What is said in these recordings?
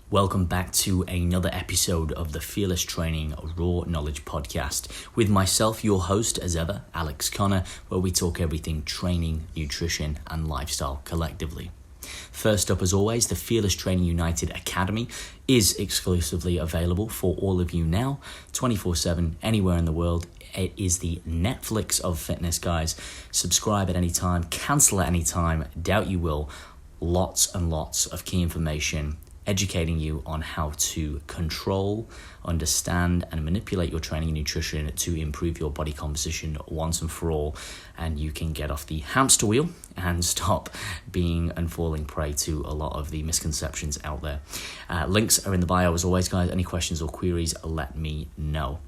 Welcome back to another episode of the Fearless Training Raw Knowledge Podcast with myself, your host as ever, Alex Connor, where we talk everything training, nutrition, and lifestyle collectively. First up, as always, the Fearless Training United Academy is exclusively available for all of you now, 24/7, anywhere in the world. It is the Netflix of fitness, guys. Subscribe at any time, cancel at any time, doubt you will. Lots and lots of key information educating you on how to control, understand, and manipulate your training and nutrition to improve your body composition once and for all. And you can get off the hamster wheel and stop being and falling prey to a lot of the misconceptions out there. Links are in the bio as always, guys. Any questions or queries, let me know.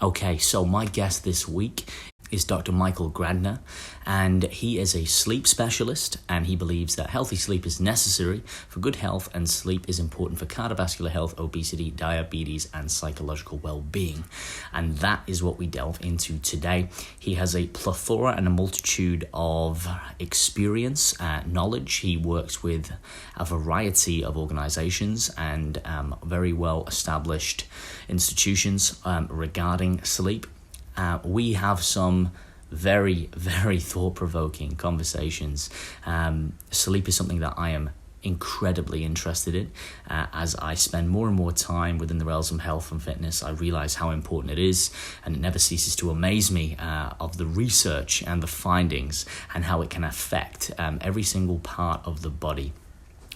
Okay, so my guest this week is Dr. Michael Grandner, and he is a sleep specialist, and he believes that healthy sleep is necessary for good health, and sleep is important for cardiovascular health, obesity, diabetes, and psychological well-being. And that is what we delve into today. He has a plethora and a multitude of experience, knowledge. He works with a variety of organizations and very well-established institutions regarding sleep. We have some very, very thought-provoking conversations. Sleep is something that I am incredibly interested in. As I spend more and more time within the realms of health and fitness, I realize how important it is, and it never ceases to amaze me of the research and the findings and how it can affect every single part of the body.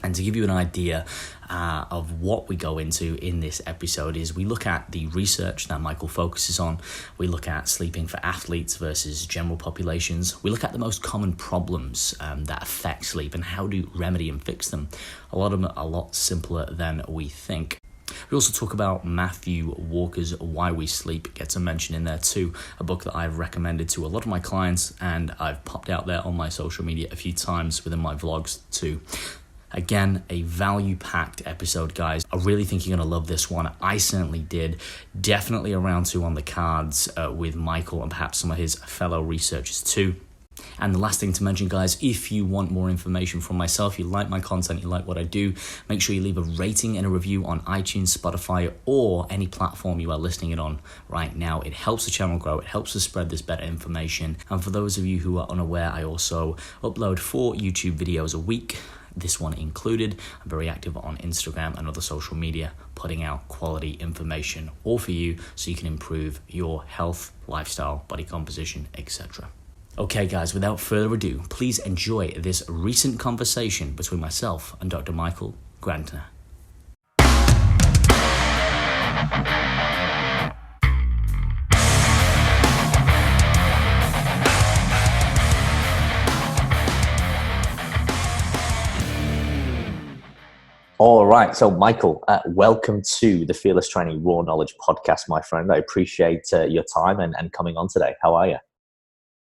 And to give you an idea of what we go into in this episode is we look at the research that Michael focuses on. We look at sleeping for athletes versus general populations. We look at the most common problems that affect sleep and how to remedy and fix them. A lot of them are a lot simpler than we think. We also talk about Matthew Walker's Why We Sleep. It gets a mention in there too, a book that I've recommended to a lot of my clients, and I've popped out there on my social media a few times within my vlogs too. Again, a value-packed episode, guys. I really think you're going to love this one. I certainly did. Definitely a round two on the cards with Michael and perhaps some of his fellow researchers too. And the last thing to mention, guys, if you want more information from myself, you like my content, you like what I do, make sure you leave a rating and a review on iTunes, Spotify, or any platform you are listening it on right now. It helps the channel grow. It helps us spread this better information. And for those of you who are unaware, I also upload 4 YouTube videos a week, this one included. I'm very active on Instagram and other social media, putting out quality information, all for you, so you can improve your health, lifestyle, body composition, etc. Okay, guys, without further ado, please enjoy this recent conversation between myself and Dr. Michael Grandner. All right, so Michael, welcome to the Fearless Training Raw Knowledge Podcast, my friend. I appreciate your time and coming on today. How are you?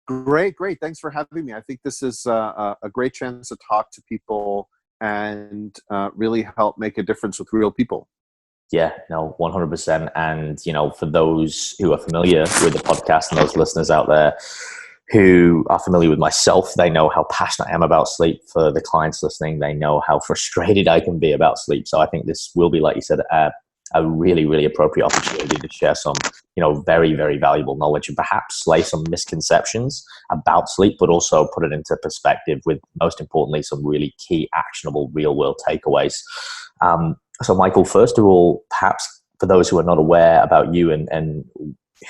Great. Thanks for having me. I think this is a great chance to talk to people and really help make a difference with real people. Yeah, no, 100%. And, for those who are familiar with the podcast and those listeners out there who are familiar with myself, they know how passionate I am about sleep. For the clients listening, they know how frustrated I can be about sleep. So I think this will be, like you said, a really, really appropriate opportunity to share some, very, very valuable knowledge and perhaps lay some misconceptions about sleep, but also put it into perspective with, most importantly, some really key, actionable, real-world takeaways. So, Michael, first of all, perhaps for those who are not aware about you and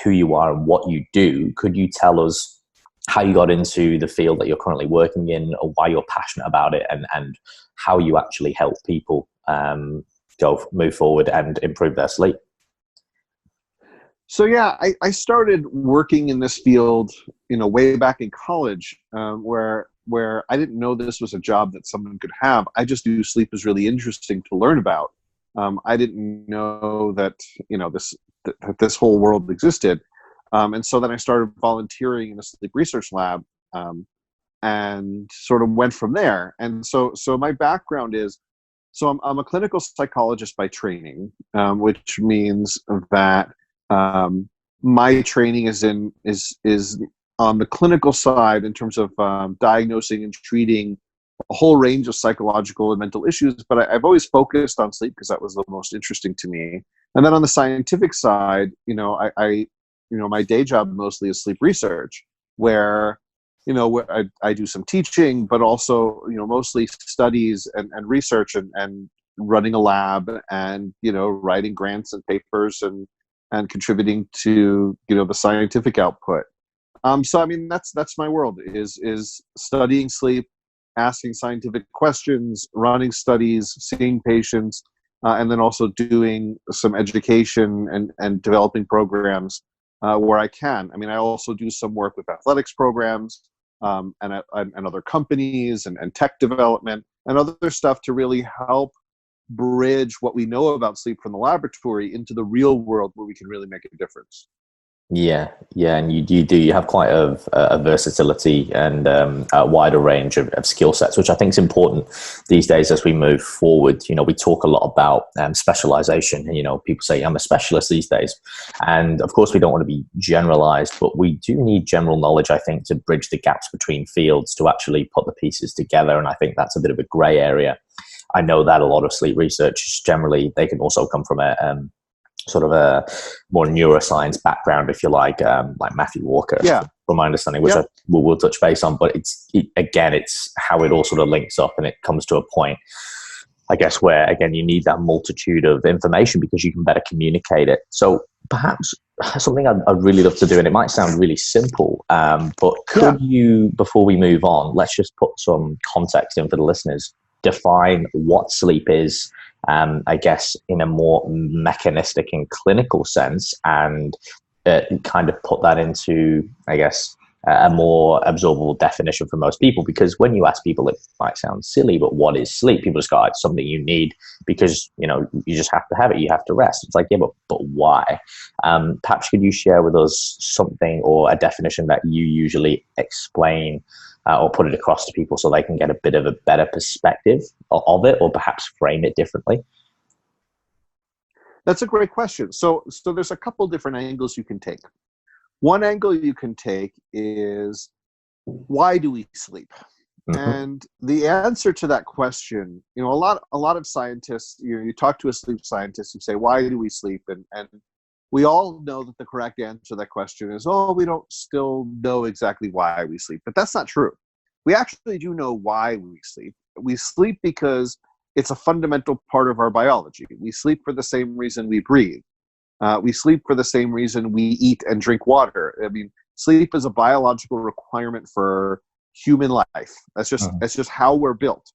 who you are and what you do, could you tell us how you got into the field that you're currently working in, or why you're passionate about it, and how you actually help people move forward and improve their sleep? So yeah, I started working in this field, way back in college, where I didn't know this was a job that someone could have. I just knew sleep was really interesting to learn about. I didn't know that that this whole world existed, and so then I started volunteering in a sleep research lab, and sort of went from there. And so my background is, so I'm a clinical psychologist by training, which means that my training is on the clinical side in terms of diagnosing and treating a whole range of psychological and mental issues, but I've always focused on sleep because that was the most interesting to me. And then on the scientific side, my day job mostly is sleep research, where where I do some teaching, but also mostly studies and research and running a lab and writing grants and papers and contributing to the scientific output. So I mean that's my world is studying sleep, asking scientific questions, running studies, seeing patients, and then also doing some education and developing programs where I can. I mean, I also do some work with athletics programs and other companies and tech development and other stuff to really help bridge what we know about sleep from the laboratory into the real world where we can really make a difference. Yeah, and you have quite a versatility and a wider range of skill sets, which I think is important these days as we move forward. We talk a lot about specialization, and people say I'm a specialist these days, and of course we don't want to be generalized, but we do need general knowledge, I think, to bridge the gaps between fields, to actually put the pieces together, and I think that's a bit of a gray area. I know that a lot of sleep researchers generally, they can also come from a sort of a more neuroscience background, if you like Matthew Walker, from my understanding, which we'll touch base on. But it's how it all sort of links up, and it comes to a point, I guess, where again you need that multitude of information because you can better communicate it. So perhaps something I'd really love to do, and it might sound really simple, but could you, before we move on, let's just put some context in for the listeners, define what sleep is, I guess, in a more mechanistic and clinical sense, and kind of put that into, I guess, a more absorbable definition for most people. Because when you ask people, it might sound silly, but what is sleep? People just go, it's something you need because, you just have to have it. You have to rest. It's like, yeah, but why? Perhaps could you share with us something or a definition that you usually explain or put it across to people so they can get a bit of a better perspective of it, or perhaps frame it differently? That's a great question. So there's a couple different angles you can take. One angle you can take is, why do we sleep? Mm-hmm. And the answer to that question, a lot of scientists, you talk to a sleep scientist, you say, why do we sleep? And we all know that the correct answer to that question is, we don't still know exactly why we sleep. But that's not true. We actually do know why we sleep. We sleep because it's a fundamental part of our biology. We sleep for the same reason we breathe. We sleep for the same reason we eat and drink water. I mean, sleep is a biological requirement for human life. That's just how we're built.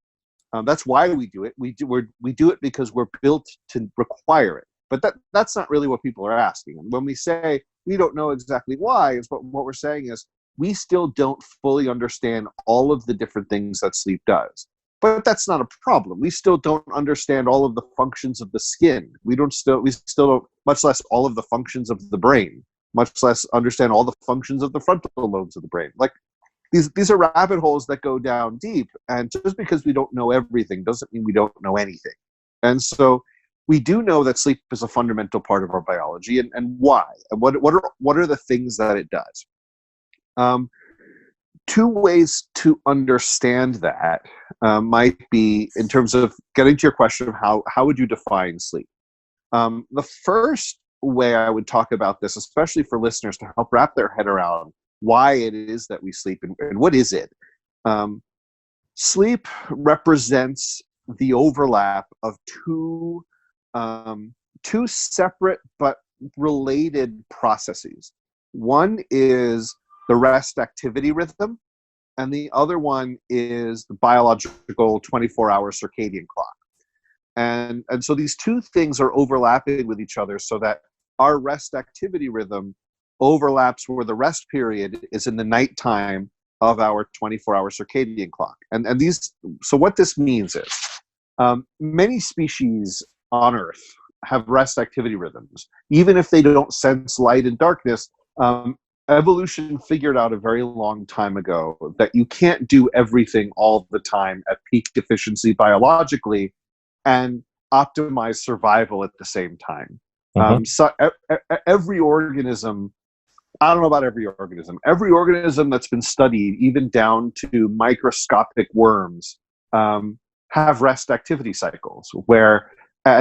That's why we do it. We do it because we're built to require it. But that's not really what people are asking. And when we say we don't know exactly why, what we're saying is we still don't fully understand all of the different things that sleep does. But that's not a problem. We still don't understand all of the functions of the skin. We still don't, much less all of the functions of the brain, much less understand all the functions of the frontal lobes of the brain. Like these are rabbit holes that go down deep. And just because we don't know everything doesn't mean we don't know anything. And so we do know that sleep is a fundamental part of our biology, and why? And what are the things that it does? Two ways to understand that might be, in terms of getting to your question of how would you define sleep? The first way I would talk about this, especially for listeners to help wrap their head around why it is that we sleep and what is it. Sleep represents the overlap of two separate but related processes. One is the rest activity rhythm, and the other one is the biological 24-hour circadian clock. And so these two things are overlapping with each other so that our rest activity rhythm overlaps where the rest period is in the nighttime of our 24-hour circadian clock. So what this means is many species on Earth have rest activity rhythms. Even if they don't sense light and darkness, evolution figured out a very long time ago that you can't do everything all the time at peak efficiency biologically and optimize survival at the same time. Mm-hmm. So every organism, I don't know about every organism that's been studied, even down to microscopic worms, have rest activity cycles where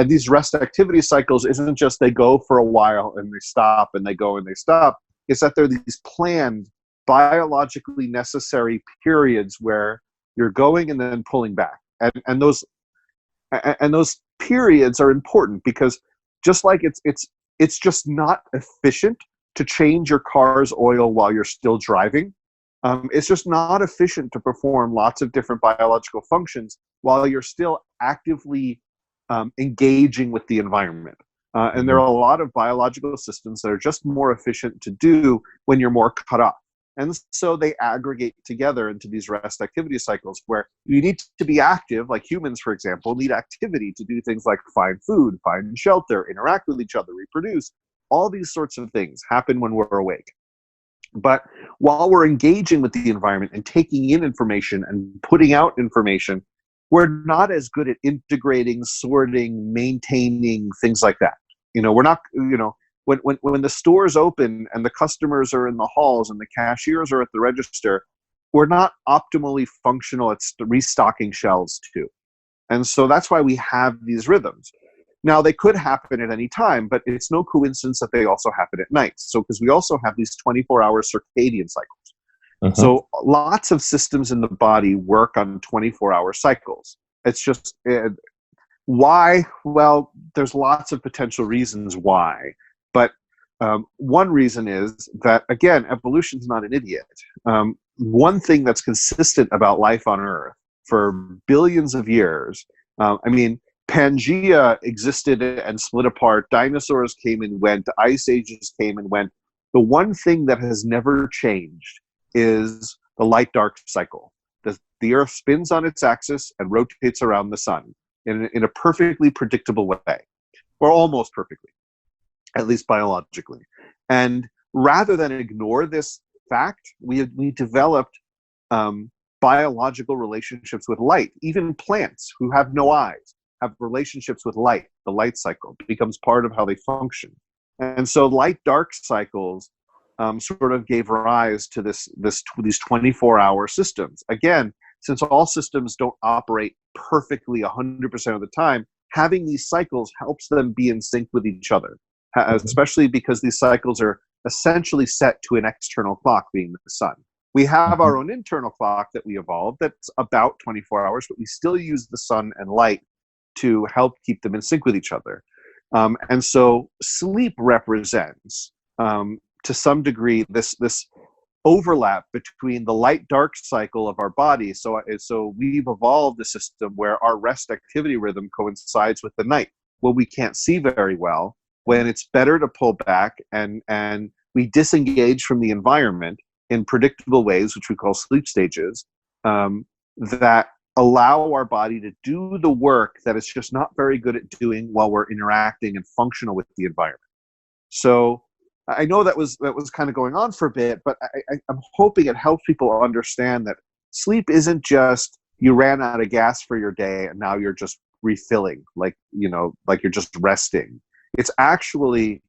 these rest activity cycles isn't just they go for a while and they stop and they go and they stop. It's that they're these planned, biologically necessary periods where you're going and then pulling back. And those periods are important because just like it's just not efficient to change your car's oil while you're still driving. It's just not efficient to perform lots of different biological functions while you're still actively engaging with the environment. And there are a lot of biological systems that are just more efficient to do when you're more cut off. And so they aggregate together into these rest activity cycles where you need to be active, like humans, for example, need activity to do things like find food, find shelter, interact with each other, reproduce. All these sorts of things happen when we're awake. But while we're engaging with the environment and taking in information and putting out information, we're not as good at integrating, sorting, maintaining, things like that. We're not, when the stores open and the customers are in the halls and the cashiers are at the register, we're not optimally functional at restocking shelves too. And so that's why we have these rhythms. Now, they could happen at any time, but it's no coincidence that they also happen at night. So, because we also have these 24-hour circadian cycles. Mm-hmm. So lots of systems in the body work on 24-hour cycles. It's just, why? Well, there's lots of potential reasons why. But one reason is that, again, evolution's not an idiot. One thing that's consistent about life on Earth for billions of years, Pangea existed and split apart. Dinosaurs came and went. Ice ages came and went. The one thing that has never changed is the light-dark cycle. The Earth spins on its axis and rotates around the sun in a perfectly predictable way, or almost perfectly, at least biologically. And rather than ignore this fact, we developed biological relationships with light. Even plants who have no eyes have relationships with light. The light cycle becomes part of how they function. And so light-dark cycles sort of gave rise to these 24-hour systems. Again, since all systems don't operate perfectly 100% of the time, having these cycles helps them be in sync with each other, especially because these cycles are essentially set to an external clock, being the sun. We have our own internal clock that we evolved that's about 24 hours, but we still use the sun and light to help keep them in sync with each other. And so sleep represents, to some degree, this overlap between the light-dark cycle of our body. So we've evolved a system where our rest activity rhythm coincides with the night, when we can't see very well, when it's better to pull back and we disengage from the environment in predictable ways, which we call sleep stages, that allow our body to do the work that it's just not very good at doing while we're interacting and functional with the environment. So I know that was kind of going on for a bit, but I'm hoping it helps people understand that sleep isn't just you ran out of gas for your day and now you're just refilling, like you're just resting. It's actually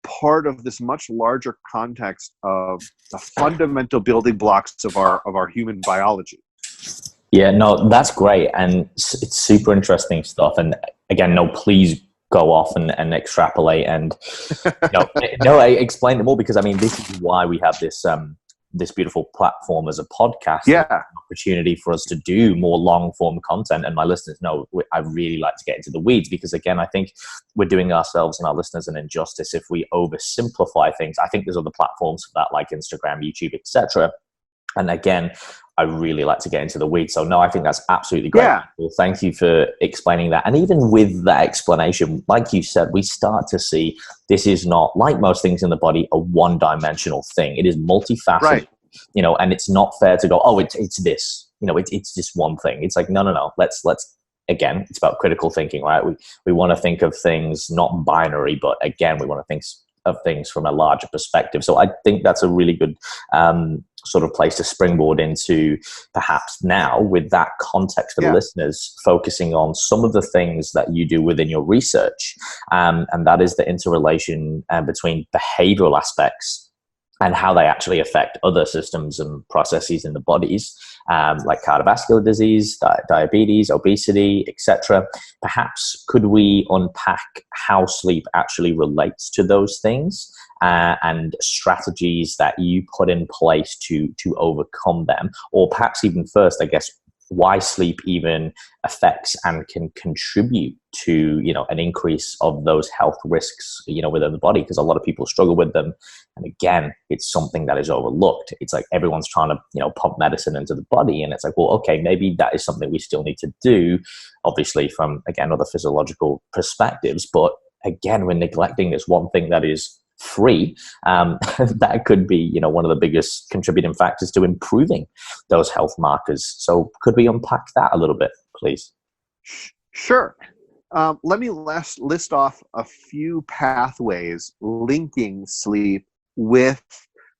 part of this much larger context of the fundamental building blocks of our human biology. Yeah, no, that's great. And it's super interesting stuff. And again, no, please go off and extrapolate and, I explain it more because this is why we have this beautiful platform as a podcast. Yeah. An opportunity for us to do more long form content. And my listeners know I really like to get into the weeds because again, I think we're doing ourselves and our listeners an injustice if we oversimplify things. I think there's other platforms for that like Instagram, YouTube, etc. And again, I really like to get into the weeds. So no, I think that's absolutely great. Yeah. Well, thank you for explaining that. And even with that explanation, like you said, we start to see this is not, like most things in the body, a one-dimensional thing. It is multifaceted, right. And it's not fair to go, oh, it's this, it's just one thing. It's like, no. Let's again, it's about critical thinking, right? We want to think of things not binary, but again, we want to think of things from a larger perspective. So I think that's a really good sort of place to springboard into, perhaps now with that context for the listeners, focusing on some of the things that you do within your research, and that is the interrelation between behavioral aspects and how they actually affect other systems and processes in the bodies, like cardiovascular disease, diabetes, obesity, etc. Perhaps could we unpack how sleep actually relates to those things, and strategies that you put in place to overcome them? Or perhaps even first, I guess, why sleep even affects and can contribute to, an increase of those health risks, within the body, because a lot of people struggle with them. And again, it's something that is overlooked. It's like everyone's trying to, pump medicine into the body. And it's like, well, okay, maybe that is something we still need to do, obviously from, again, other physiological perspectives. But again, we're neglecting this one thing that is free, that could be, one of the biggest contributing factors to improving those health markers. So could we unpack that a little bit, please? Sure. Let me list off a few pathways linking sleep with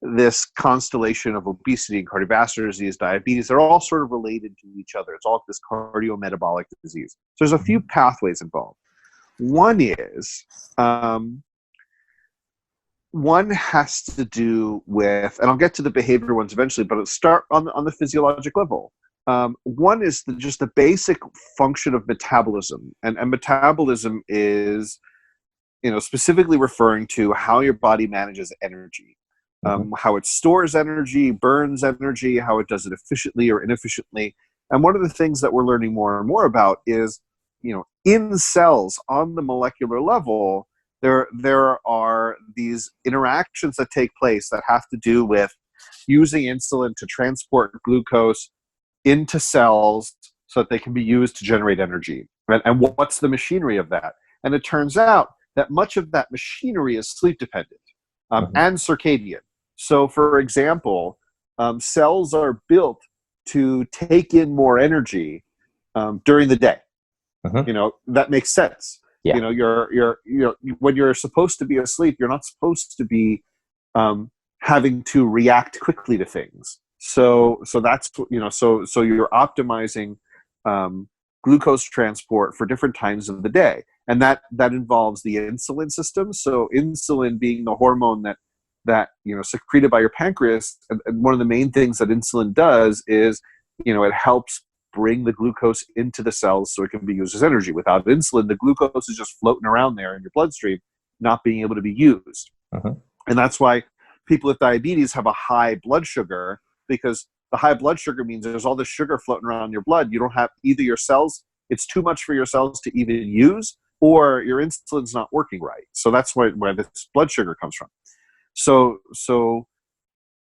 this constellation of obesity and cardiovascular disease, diabetes. They're all sort of related to each other. It's all this cardiometabolic disease. So there's a few pathways involved. One has to do with, and I'll get to the behavior ones eventually, but let's start on the physiologic level. One is just the basic function of metabolism, and metabolism is, specifically referring to how your body manages energy, how it stores energy, burns energy, how it does it efficiently or inefficiently. And one of the things that we're learning more and more about is, in cells on the molecular level, there are these interactions that take place that have to do with using insulin to transport glucose into cells so that they can be used to generate energy. And what's the machinery of that? And it turns out that much of that machinery is sleep dependent, and circadian. So for example, cells are built to take in more energy during the day. That makes sense. Yeah. You're when you're supposed to be asleep, you're not supposed to be having to react quickly to things. So that's so you're optimizing glucose transport for different times of the day, and that involves the insulin system. So insulin being the hormone that secreted by your pancreas, and one of the main things that insulin does is it helps bring the glucose into the cells so it can be used as energy. Without insulin, the glucose is just floating around there in your bloodstream, not being able to be used. And that's why people with diabetes have a high blood sugar, because the high blood sugar means there's all this sugar floating around your blood. You don't have either your cells, it's too much for your cells to even use, or your insulin's not working right. So that's where this blood sugar comes from. So some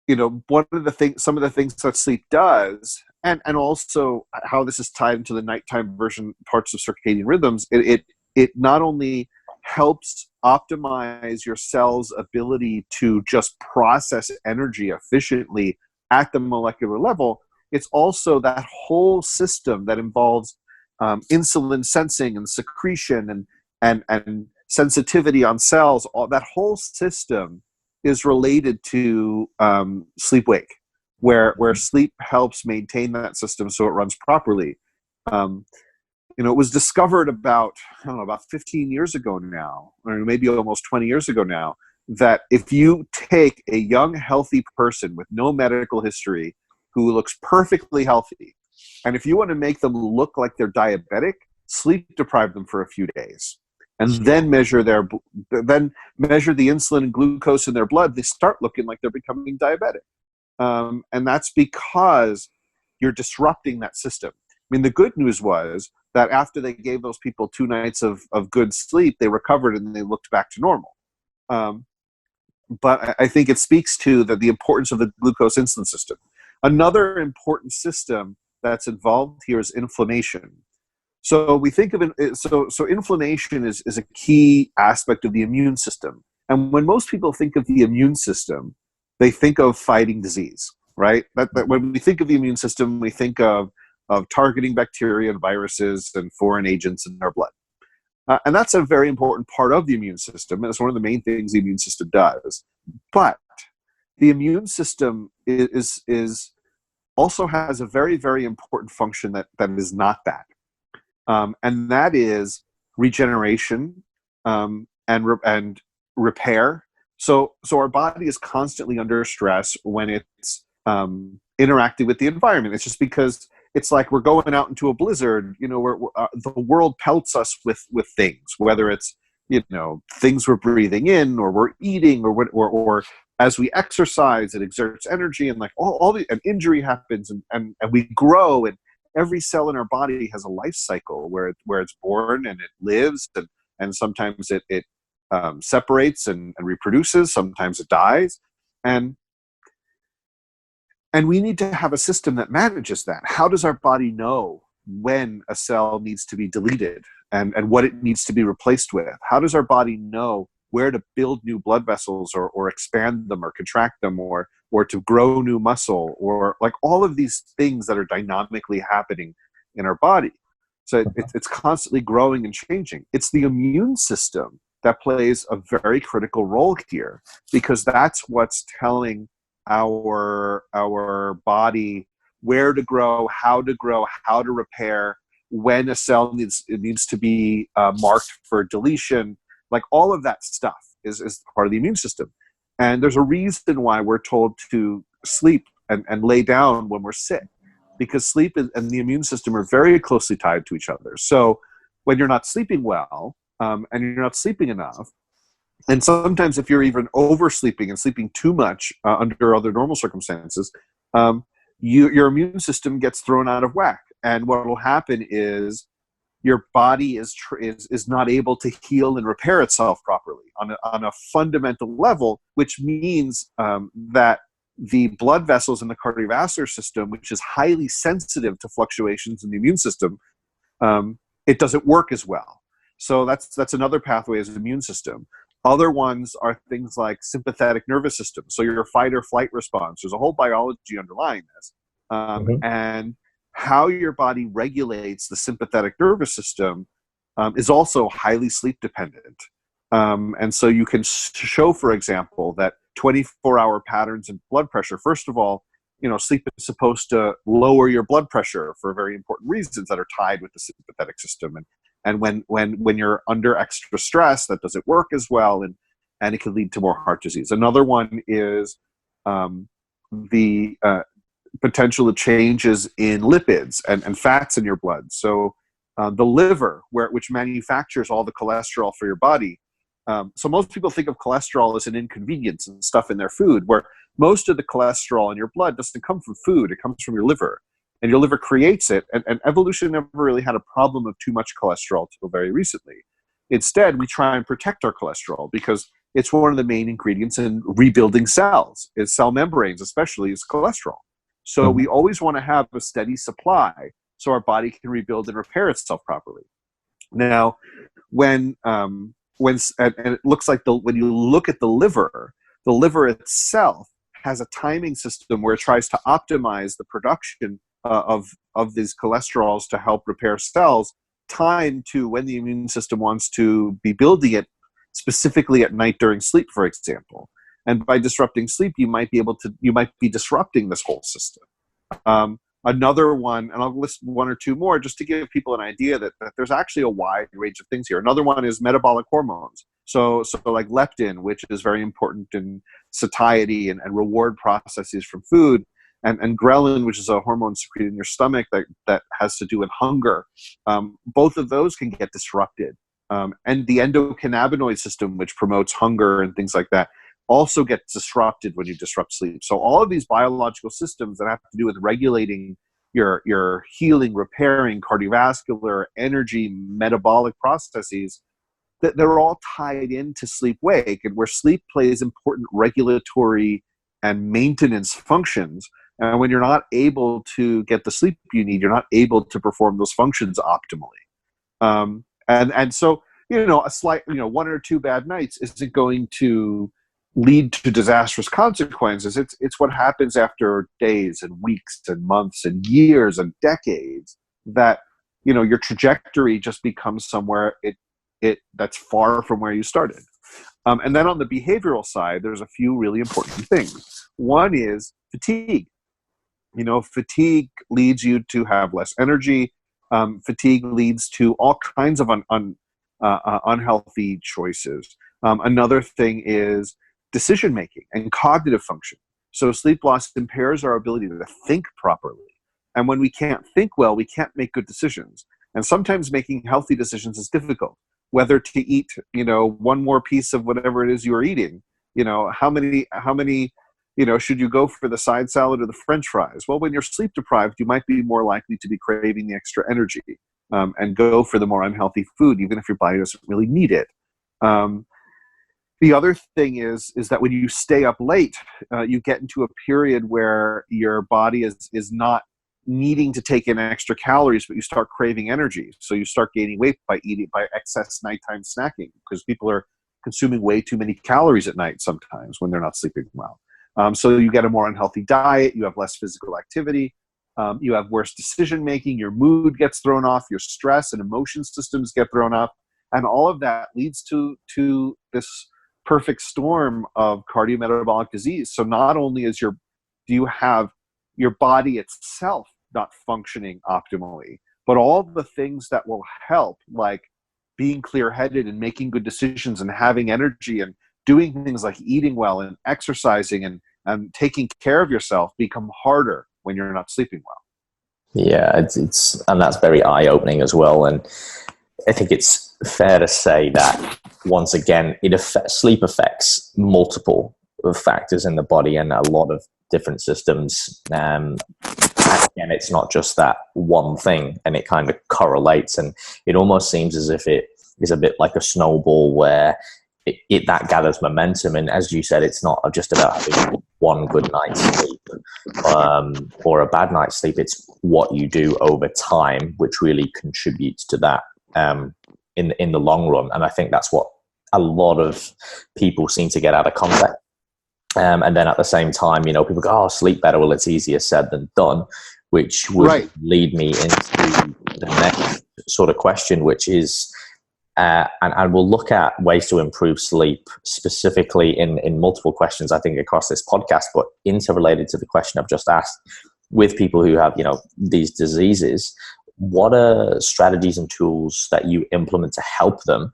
of the things that sleep does, and also how this is tied into the nighttime version parts of circadian rhythms, it not only helps optimize your cell's ability to just process energy efficiently at the molecular level, it's also that whole system that involves insulin sensing and secretion and sensitivity on cells. All that whole system is related to sleep-wake, where sleep helps maintain that system so it runs properly. It was discovered about 15 years ago now, or maybe almost 20 years ago now, that if you take a young, healthy person with no medical history who looks perfectly healthy, and if you want to make them look like they're diabetic, sleep deprive them for a few days, and then measure the insulin and glucose in their blood, they start looking like they're becoming diabetic. And that's because you're disrupting that system. I mean, the good news was that after they gave those people 2 nights of good sleep, they recovered and they looked back to normal. But I think it speaks to the importance of the glucose insulin system. Another important system that's involved here is inflammation. So we think of it, so inflammation is a key aspect of the immune system. And when most people think of the immune system, they think of fighting disease, right? That when we think of the immune system, we think of targeting bacteria and viruses and foreign agents in our blood. And that's a very important part of the immune system. And it's one of the main things the immune system does. But the immune system is also has a very, very important function that is not that. And that is regeneration and repair So our body is constantly under stress when it's interacting with the environment. It's just because it's like we're going out into a blizzard. The world pelts us with things, whether it's things we're breathing in, or we're eating, or as we exercise, it exerts energy, and like an injury happens, and we grow, and every cell in our body has a life cycle where it's born and it lives, and sometimes it separates and reproduces, sometimes it dies, and we need to have a system that manages that. How does our body know when a cell needs to be deleted and what it needs to be replaced with? How does our body know where to build new blood vessels, or expand them, or contract them, or to grow new muscle, or like all of these things that are dynamically happening in our body? So it's constantly growing and changing. It's the immune system that plays a very critical role here, because that's what's telling our body where to grow, how to repair, when a cell needs to be marked for deletion. Like all of that stuff is part of the immune system. And there's a reason why we're told to sleep and lay down when we're sick, because sleep and the immune system are very closely tied to each other. So when you're not sleeping well, and you're not sleeping enough, and sometimes if you're even oversleeping and sleeping too much under other normal circumstances, your immune system gets thrown out of whack. And what will happen is your body is not able to heal and repair itself properly on a fundamental level, which means that the blood vessels in the cardiovascular system, which is highly sensitive to fluctuations in the immune system, it doesn't work as well. So that's another pathway as an immune system. Other ones are things like sympathetic nervous system. So your fight or flight response. There's a whole biology underlying this. And how your body regulates the sympathetic nervous system is also highly sleep dependent. And so you can show, for example, that 24-hour patterns in blood pressure. First of all, sleep is supposed to lower your blood pressure for very important reasons that are tied with the sympathetic system. And when you're under extra stress, that doesn't work as well, and it can lead to more heart disease. Another one is the potential of changes in lipids and fats in your blood. So the liver, which manufactures all the cholesterol for your body. So most people think of cholesterol as an inconvenience and stuff in their food, where most of the cholesterol in your blood doesn't come from food. It comes from your liver. And your liver creates it. And evolution never really had a problem of too much cholesterol until very recently. Instead, we try and protect our cholesterol because it's one of the main ingredients in rebuilding cells. Is cell membranes, especially, is cholesterol. So we always want to have a steady supply so our body can rebuild and repair itself properly. Now, and it looks like when you look at the liver itself has a timing system where it tries to optimize the production of these cholesterols to help repair cells, timed to when the immune system wants to be building it, specifically at night during sleep, for example. And by disrupting sleep, you might be disrupting this whole system. Another one, and I'll list one or two more just to give people an idea that there's actually a wide range of things here. Another one is metabolic hormones. So like leptin, which is very important in satiety and reward processes from food, and ghrelin, which is a hormone secreted in your stomach that has to do with hunger. Both of those can get disrupted. And the endocannabinoid system, which promotes hunger and things like that, also gets disrupted when you disrupt sleep. So all of these biological systems that have to do with regulating your healing, repairing, cardiovascular, energy, metabolic processes, that they're all tied into sleep-wake, and where sleep plays important regulatory and maintenance functions. And when you're not able to get the sleep you need, you're not able to perform those functions optimally. And so, a slight, one or two bad nights isn't going to lead to disastrous consequences. It's what happens after days and weeks and months and years and decades that, your trajectory just becomes somewhere that's far from where you started. And then on the behavioral side, there's a few really important things. One is fatigue. Fatigue leads you to have less energy. Fatigue leads to all kinds of unhealthy choices. Another thing is decision making and cognitive function. So sleep loss impairs our ability to think properly. And when we can't think well, we can't make good decisions. And sometimes making healthy decisions is difficult. Whether to eat, one more piece of whatever it is you are eating, how many, should you go for the side salad or the French fries? Well, when you're sleep deprived, you might be more likely to be craving the extra energy and go for the more unhealthy food, even if your body doesn't really need it. The other thing is that when you stay up late, you get into a period where your body is not needing to take in extra calories, but you start craving energy. So you start gaining weight by excess nighttime snacking, because people are consuming way too many calories at night sometimes when they're not sleeping well. So you get a more unhealthy diet, you have less physical activity, you have worse decision making, your mood gets thrown off, your stress and emotion systems get thrown off, and all of that leads to this perfect storm of cardiometabolic disease. So not only do you have your body itself not functioning optimally, but all the things that will help, like being clear-headed and making good decisions and having energy and doing things like eating well and exercising and taking care of yourself, become harder when you're not sleeping well. Yeah, it's and that's very eye-opening as well. And I think it's fair to say that, once again, sleep affects multiple factors in the body and a lot of different systems. And again, it's not just that one thing, and it kind of correlates, and it almost seems as if it is a bit like a snowball where that gathers momentum. And as you said, it's not just about having one good night's sleep or a bad night's sleep. It's what you do over time which really contributes to that in the long run. And I think that's what a lot of people seem to get out of context. And then at the same time, people go, "Oh, sleep better." Well, it's easier said than done, which would lead me into the next sort of question, which is, and we'll look at ways to improve sleep specifically in multiple questions, I think, across this podcast, but interrelated to the question I've just asked, with people who have, these diseases, what are strategies and tools that you implement to help them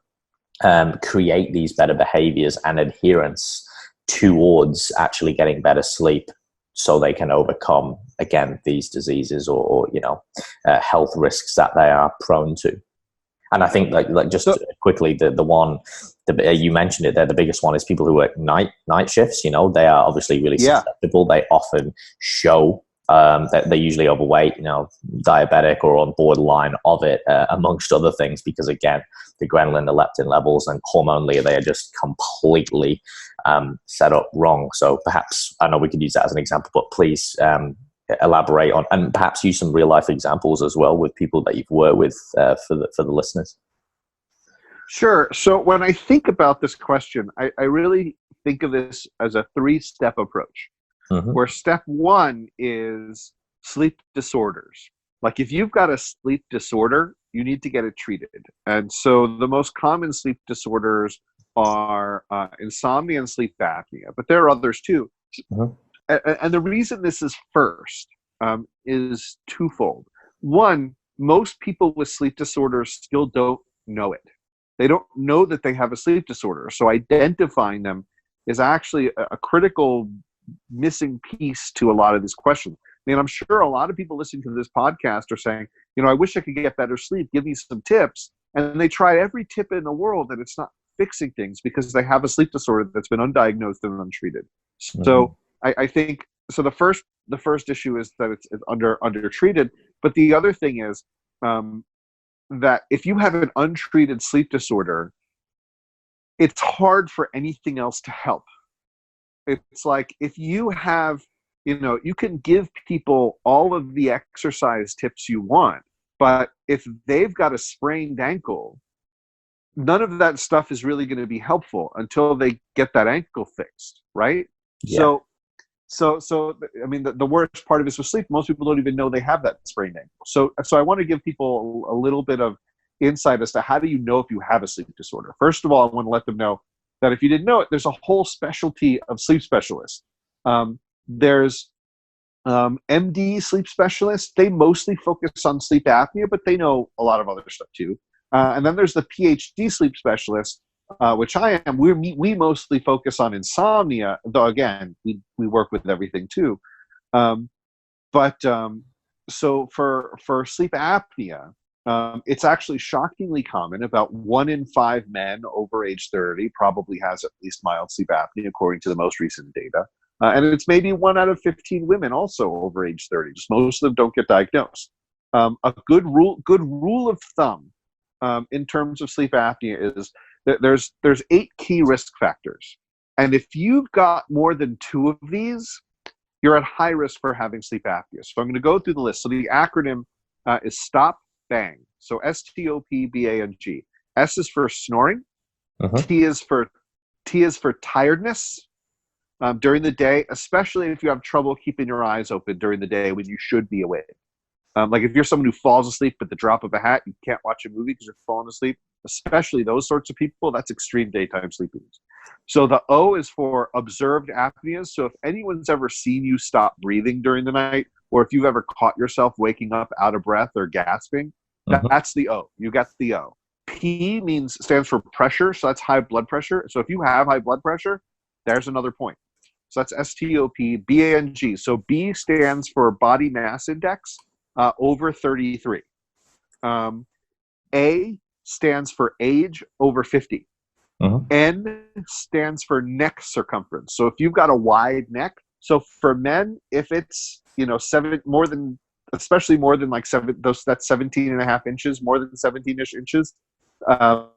create these better behaviors and adherence towards actually getting better sleep, so they can overcome, again, these diseases or health risks that they are prone to? And I think like just quickly, you mentioned it there, the biggest one is people who work night shifts. They are obviously really susceptible. They often show that they're usually overweight, diabetic or on borderline of it, amongst other things, because again, the ghrelin, the leptin levels and hormonally, they are just completely set up wrong. So perhaps, I know we could use that as an example, but please elaborate on, and perhaps use some real life examples as well with people that you've worked with for the listeners. Sure. So when I think about this question, I really think of this as a 3-step approach. Mm-hmm. Where step 1 is sleep disorders. Like if you've got a sleep disorder, you need to get it treated. And so the most common sleep disorders are insomnia and sleep apnea, but there are others too. Mm-hmm. And the reason this is first is twofold. One, most people with sleep disorders still don't know it. They don't know that they have a sleep disorder. So identifying them is actually a critical missing piece to a lot of these questions. I mean, I'm sure a lot of people listening to this podcast are saying, I wish I could get better sleep. Give me some tips. And they try every tip in the world, and it's not fixing things because they have a sleep disorder that's been undiagnosed and untreated. Mm-hmm. So I think, so the first issue is that it's undertreated. But the other thing is that if you have an untreated sleep disorder, it's hard for anything else to help. It's like if you have, you can give people all of the exercise tips you want, but if they've got a sprained ankle, none of that stuff is really going to be helpful until they get that ankle fixed, right? Yeah. So I mean, the worst part of this with sleep, most people don't even know they have that sprained ankle. So I want to give people a little bit of insight as to how do you know if you have a sleep disorder. First of all, I want to let them know that if you didn't know it, there's a whole specialty of sleep specialists. There's MD sleep specialists. They mostly focus on sleep apnea, but they know a lot of other stuff too. And then there's the PhD sleep specialists which I am, we mostly focus on insomnia, though again, we work with everything too. So for sleep apnea, it's actually shockingly common. About 1 in 5 men over age 30 probably has at least mild sleep apnea, according to the most recent data. And it's maybe 1 out of 15 women also over age 30. Just most of them don't get diagnosed. A good rule of thumb in terms of sleep apnea is that there's 8 key risk factors, and if you've got more than 2 of these, you're at high risk for having sleep apnea. So I'm going to go through the list. So the acronym is STOP BANG. So STOPBANG. S is for snoring. T is for tiredness during the day, especially if you have trouble keeping your eyes open during the day when you should be awake. Like if you're someone who falls asleep at the drop of a hat, you can't watch a movie because you're falling asleep, especially those sorts of people, that's extreme daytime sleepiness. So the O is for observed apneas. So if anyone's ever seen you stop breathing during the night, or if you've ever caught yourself waking up out of breath or gasping, that's the O. You got the O. P stands for pressure. So that's high blood pressure. So if you have high blood pressure, there's another point. So that's STOPBANG. So B stands for body mass index. Over 33. A stands for age, over 50. N stands for neck circumference. So if you've got a wide neck, so for men, if it's, especially more than like that's 17 and a half inches, more than 17-ish inches. Hello?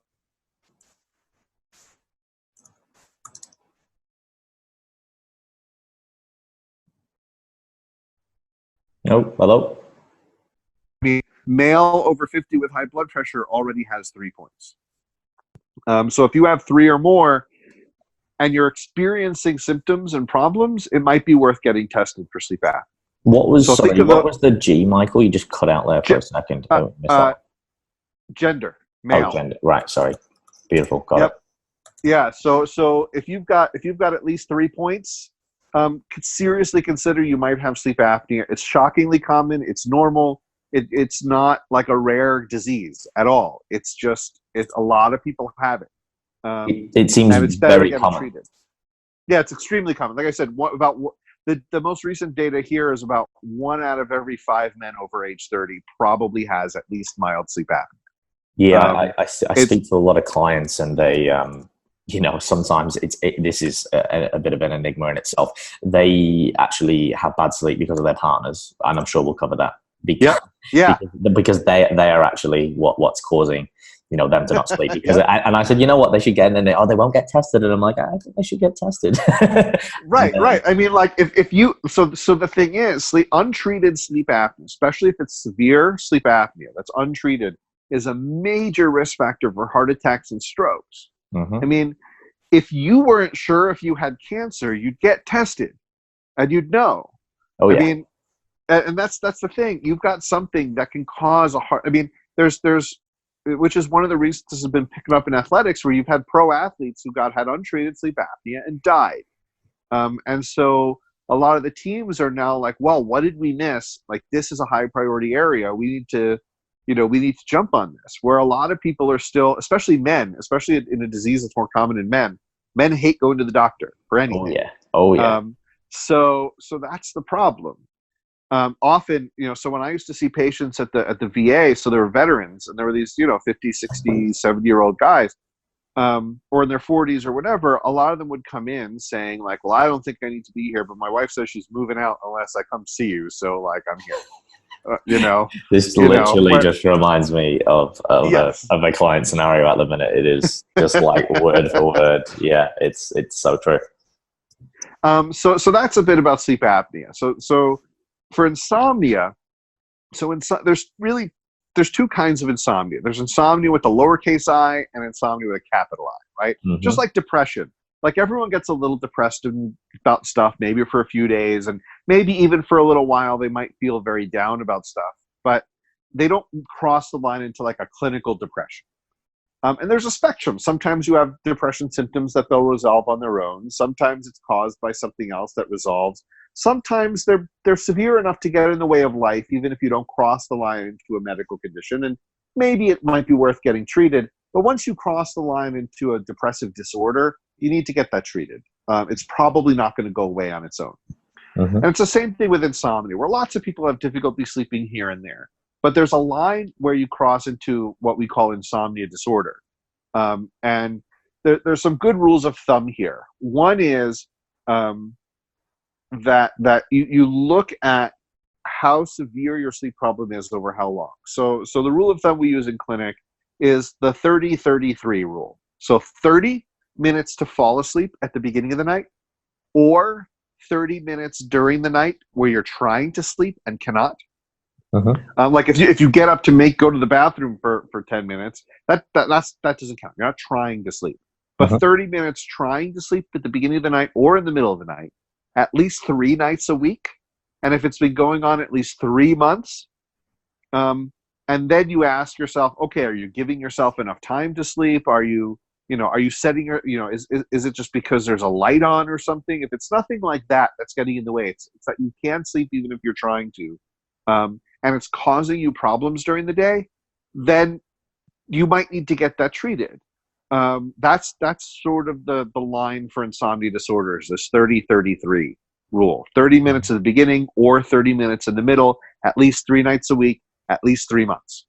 Male over 50 with high blood pressure already has 3 points. So if you have 3 or more and you're experiencing symptoms and problems, it might be worth getting tested for sleep apnea. What was the G, Michael? You just cut out there for a second. Gender, male. Oh, gender. Right. Sorry. Beautiful. Got it. Yeah. So if you've got at least 3 points, seriously consider you might have sleep apnea. It's shockingly common. It's normal. It's not like a rare disease at all. It's a lot of people have it. It seems and it's better very getting common. treated. Yeah, it's extremely common. Like I said, the most recent data here is about 1 out of every 5 men over age 30 probably has at least mild sleep apnea. Yeah, I speak to a lot of clients, and they, sometimes this is a bit of an enigma in itself. They actually have bad sleep because of their partners, and I'm sure we'll cover that. Because they are actually what's causing them to not sleep. Because and I said, you know what, they should get in, and they won't get tested, and I'm like, I think they should get tested. Right. I mean, like if you so the thing is, untreated sleep apnea, especially if it's severe sleep apnea that's untreated, is a major risk factor for heart attacks and strokes. I mean, if you weren't sure if you had cancer, you'd get tested and you'd know. I mean, and that's the thing. You've got something that can cause a heart. I mean, there's which is one of the reasons this has been picking up in athletics, where you've had pro athletes who had untreated sleep apnea and died. And so a lot of the teams are now like, well, what did we miss? Like, this is a high priority area. We need to jump on this. Where a lot of people are still, especially men, especially in a disease that's more common in men. Men hate going to the doctor for anything. Oh yeah. So that's the problem. Often, so when I used to see patients at the VA, so there were veterans, and there were these, 50, 60, 70-year-old guys, or in their 40s or whatever. A lot of them would come in saying like, well, I don't think I need to be here, but my wife says she's moving out unless I come see you. So like, I'm here. This literally just reminds me of a client scenario at the minute. It is just like word for word. Yeah, it's so true. So that's a bit about sleep apnea. So for insomnia, there's 2 kinds of insomnia. There's insomnia with a lowercase I and insomnia with a capital I, right? Just like depression. Like everyone gets a little depressed about stuff, maybe for a few days, and maybe even for a little while they might feel very down about stuff, but they don't cross the line into like a clinical depression. And there's a spectrum. Sometimes you have depression symptoms that they'll resolve on their own. Sometimes it's caused by something else that resolves. Sometimes they're severe enough to get in the way of life, even if you don't cross the line into a medical condition. And maybe it might be worth getting treated. But once you cross the line into a depressive disorder, you need to get that treated. It's probably not going to go away on its own. And it's the same thing with insomnia, where lots of people have difficulty sleeping here and there. But there's a line where you cross into what we call insomnia disorder. And there's some good rules of thumb here. One is that you look at how severe your sleep problem is over how long. So the rule of thumb we use in clinic is the 30-33 rule. So 30 minutes to fall asleep at the beginning of the night, or 30 minutes during the night where you're trying to sleep and cannot. Like if you get up to go to the bathroom for 10 minutes, that doesn't count. You're not trying to sleep. But 30 minutes trying to sleep at the beginning of the night or in the middle of the night, at least 3 nights a week. And if it's been going on at least 3 months, and then you ask yourself, okay, are you giving yourself enough time to sleep? Are you setting your, is it just because there's a light on or something? If it's nothing like that, that's getting in the way. It's that you can't sleep even if you're trying to, and it's causing you problems during the day, then you might need to get that treated. That's sort of the line for insomnia disorders, this 30-33 rule. 30 minutes at the beginning or 30 minutes in the middle, at least 3 nights a week, at least 3 months.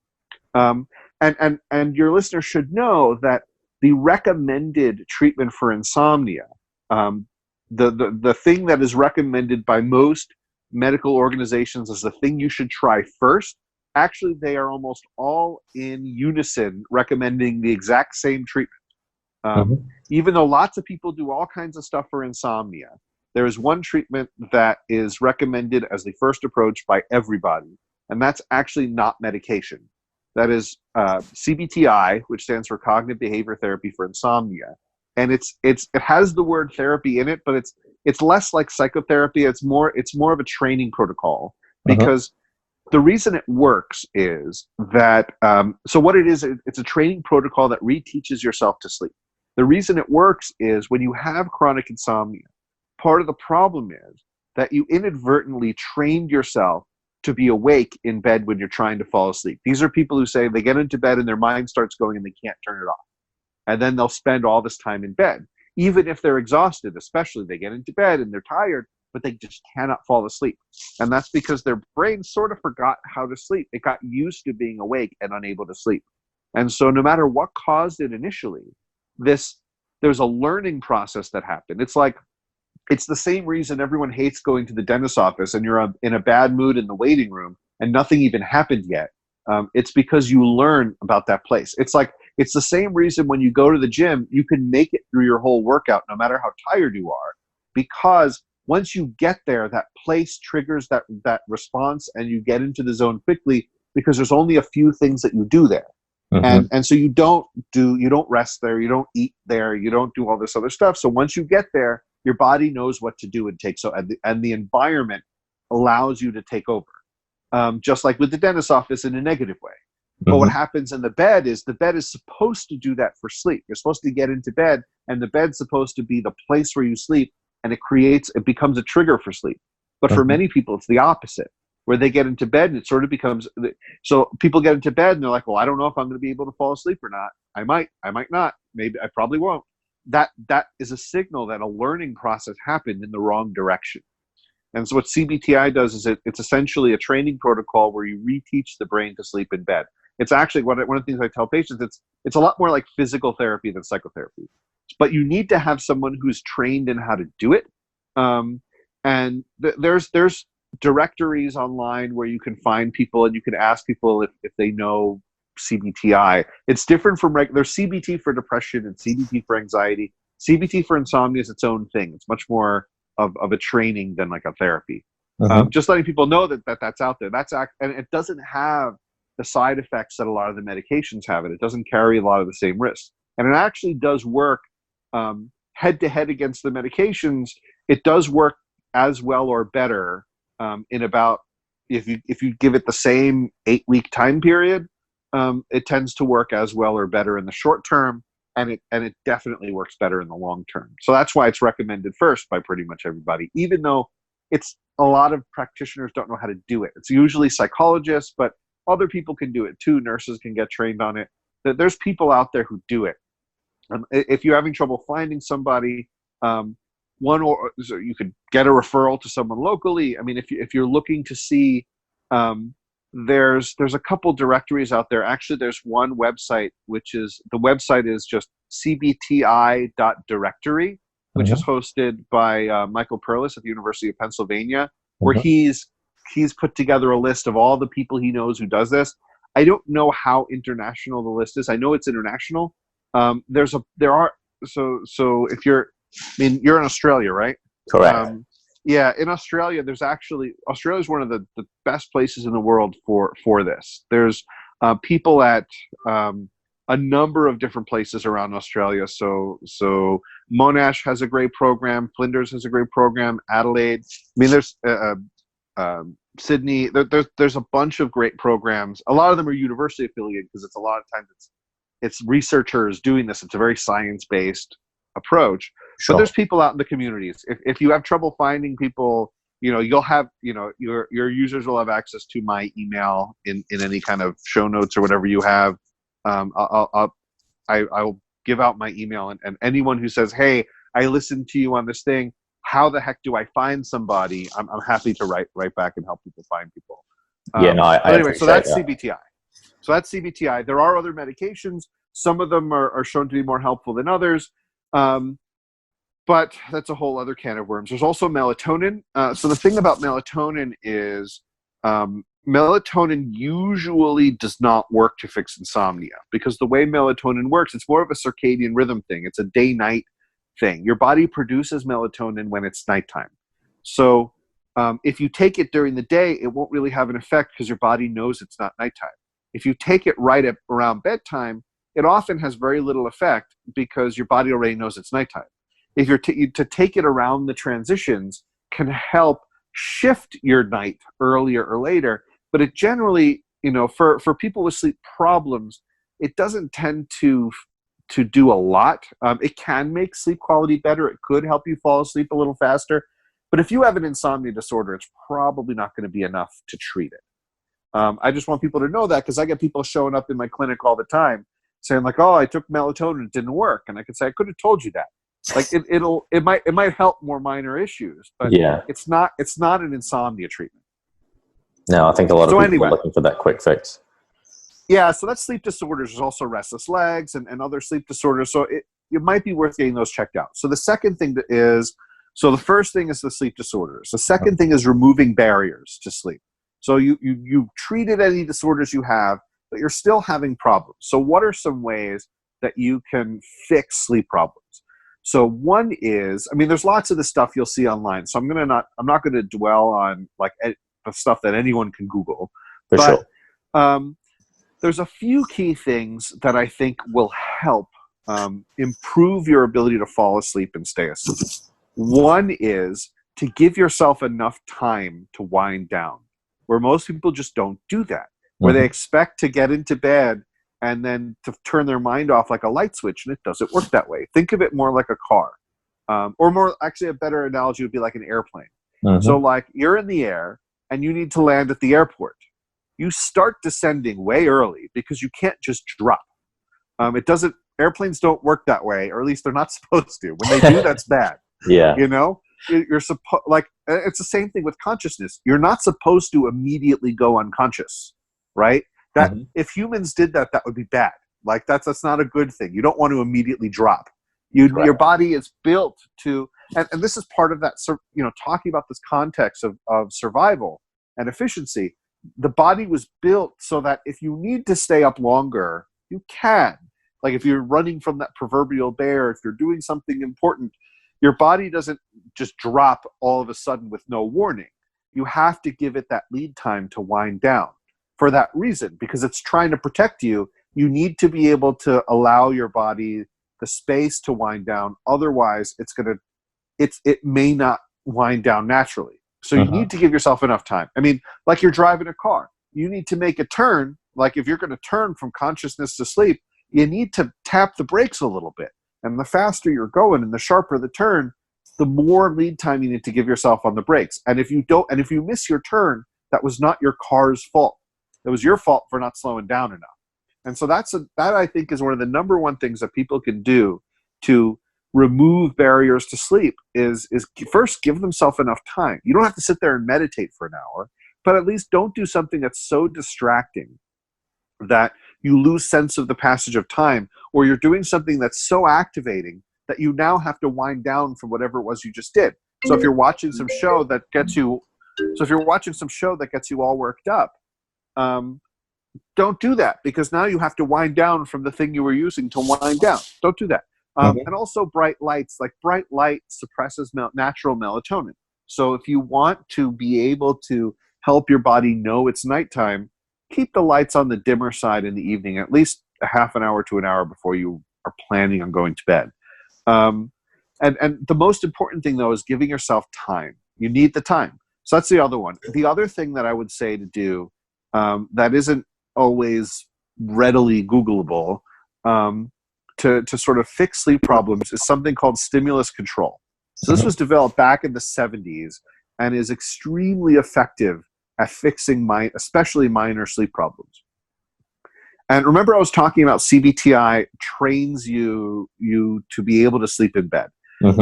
And your listeners should know that the recommended treatment for insomnia, the thing that is recommended by most medical organizations as the thing you should try first, actually they are almost all in unison recommending the exact same treatment. Even though lots of people do all kinds of stuff for insomnia, there is one treatment that is recommended as the first approach by everybody, and that's actually not medication. That is CBTI, which stands for Cognitive Behavior Therapy for Insomnia. And it has the word therapy in it, but it's less like psychotherapy. It's more of a training protocol, because the reason it works is that, so what it is, it's a training protocol that reteaches yourself to sleep. The reason it works is when you have chronic insomnia, part of the problem is that you inadvertently trained yourself to be awake in bed when you're trying to fall asleep. These are people who say they get into bed and their mind starts going and they can't turn it off. And then they'll spend all this time in bed. Even if they're exhausted, especially, they get into bed and they're tired, but they just cannot fall asleep. And that's because their brain sort of forgot how to sleep. It got used to being awake and unable to sleep. And so no matter what caused it initially, there's a learning process that happened. It's the same reason everyone hates going to the dentist's office and you're in a bad mood in the waiting room and nothing even happened yet. It's because you learn about that place. It's the same reason when you go to the gym, you can make it through your whole workout no matter how tired you are, because once you get there, that place triggers that response and you get into the zone quickly, because there's only a few things that you do there. And so you don't rest there, you don't eat there, you don't do all this other stuff. So once you get there, your body knows what to do and the environment allows you to take over. Just like with the dentist's office in a negative way. But what happens in the bed is supposed to do that for sleep. You're supposed to get into bed, and the bed's supposed to be the place where you sleep, and it becomes a trigger for sleep. But for many people, it's the opposite, where they get into bed and it sort of becomes, so people get into bed and they're like, well, I don't know if I'm going to be able to fall asleep or not. I might not. Maybe I probably won't. That is a signal that a learning process happened in the wrong direction. And so what CBTI does is it's essentially a training protocol where you reteach the brain to sleep in bed. It's actually one of the things I tell patients, it's a lot more like physical therapy than psychotherapy. But you need to have someone who's trained in how to do it. And there's directories online where you can find people and you can ask people if they know CBTI. It's different from there's CBT for depression and CBT for anxiety. CBT for insomnia is its own thing. It's much more of a training than like a therapy. Just letting people know that's out there. And it doesn't have the side effects that a lot of the medications have. It doesn't carry a lot of the same risks. And it actually does work head to head against the medications. It does work as well or better in about, if you give it the same 8-week time period, it tends to work as well or better in the short term, and it definitely works better in the long term. So that's why it's recommended first by pretty much everybody, even though it's a lot of practitioners don't know how to do it. It's usually psychologists, but other people can do it too. Nurses can get trained on it. there's people out there who do it. If you're having trouble finding somebody, so you could get a referral to someone locally. I mean, if you're looking to see, there's a couple directories out there. Actually, there's one website, the website is just cbti.directory, which is hosted by Michael Perlis at the University of Pennsylvania, where he's put together a list of all the people he knows who does this. I don't know how international the list is. I know it's international. So if you're in Australia, right? Correct. Yeah, in Australia, Australia is one of the best places in the world for this. There's people at a number of different places around Australia. So Monash has a great program. Flinders has a great program. Adelaide. I mean, there's Sydney. There's a bunch of great programs. A lot of them are university affiliated because a lot of times it's researchers doing this. It's a very science-based approach. Sure. But there's people out in the communities. If you have trouble finding people, you'll have, your users will have access to my email in any kind of show notes or whatever you have. I'll give out my email, and anyone who says, hey, I listened to you on this thing, how the heck do I find somebody? I'm happy to write back and help people find people. Anyway, so that's CBTI. So that's CBTI. There are other medications. Some of them are shown to be more helpful than others. But that's a whole other can of worms. There's also melatonin. So the thing about melatonin is melatonin usually does not work to fix insomnia, because the way melatonin works, it's more of a circadian rhythm thing. It's a day-night thing. Your body produces melatonin when it's nighttime. So if you take it during the day, it won't really have an effect because your body knows it's not nighttime. If you take it right around bedtime, it often has very little effect because your body already knows it's nighttime. If you're to take it around the transitions can help shift your night earlier or later, but it generally, for people with sleep problems, it doesn't tend to do a lot. It can make sleep quality better. It could help you fall asleep a little faster, but if you have an insomnia disorder, it's probably not going to be enough to treat it. I just want people to know that, because I get people showing up in my clinic all the time saying like, oh, I took melatonin, it didn't work. And I could say, I could have told you that. Like it might help more minor issues, but it's not an insomnia treatment. No, I think a lot of people are looking for that quick fix. Yeah, so that's sleep disorders. There's also restless legs and other sleep disorders. So it might be worth getting those checked out. So the second thing so the first thing is the sleep disorders. The second thing is removing barriers to sleep. So you treated any disorders you have, but you're still having problems. So what are some ways that you can fix sleep problems? So one is, there's lots of the stuff you'll see online. So I'm not going to dwell on like the stuff that anyone can Google. Sure. There's a few key things that I think will help improve your ability to fall asleep and stay asleep. One is to give yourself enough time to wind down, where most people just don't do that, where they expect to get into bed and then to turn their mind off like a light switch, and it doesn't work that way. Think of it more like a car. Or more, actually a better analogy would be like an airplane. So like you're in the air and you need to land at the airport. You start descending way early because you can't just drop. Airplanes don't work that way, or at least they're not supposed to. When they do, that's bad. Yeah. You're supposed, like, it's the same thing with consciousness. You're not supposed to immediately go unconscious, right? That if humans did that, that would be bad. Like that's not a good thing. You don't want to immediately drop. Your body is built to, and this is part of that, talking about this context of survival and efficiency. The body was built so that if you need to stay up longer, you can. Like if you're running from that proverbial bear, if you're doing something important, your body doesn't just drop all of a sudden with no warning. You have to give it that lead time to wind down. For that reason, because it's trying to protect you, you need to be able to allow your body the space to wind down. Otherwise, it may not wind down naturally. So you need to give yourself enough time. Like you're driving a car. You need to make a turn. Like if you're going to turn from consciousness to sleep, you need to tap the brakes a little bit. And the faster you're going and the sharper the turn, the more lead time you need to give yourself on the brakes. And if you miss your turn, that was not your car's fault. It was your fault for not slowing down enough. And so that I think is one of the number one things that people can do to remove barriers to sleep is first give themselves enough time. You don't have to sit there and meditate for an hour, but at least don't do something that's so distracting that you lose sense of the passage of time, or you're doing something that's so activating that you now have to wind down from whatever it was you just did. So if you're watching some show that gets you all worked up, don't do that, because now you have to wind down from the thing you were using to wind down. Don't do that. And also bright lights, like bright light suppresses natural melatonin. So if you want to be able to help your body know it's nighttime, keep the lights on the dimmer side in the evening, at least a half an hour to an hour before you are planning on going to bed. And the most important thing, though, is giving yourself time. You need the time. So that's the other one. The other thing that I would say to do that isn't always readily Googleable to sort of fix sleep problems is something called stimulus control. So this was developed back in the 70s and is extremely effective at fixing especially minor sleep problems. And remember, I was talking about CBTI trains you to be able to sleep in bed.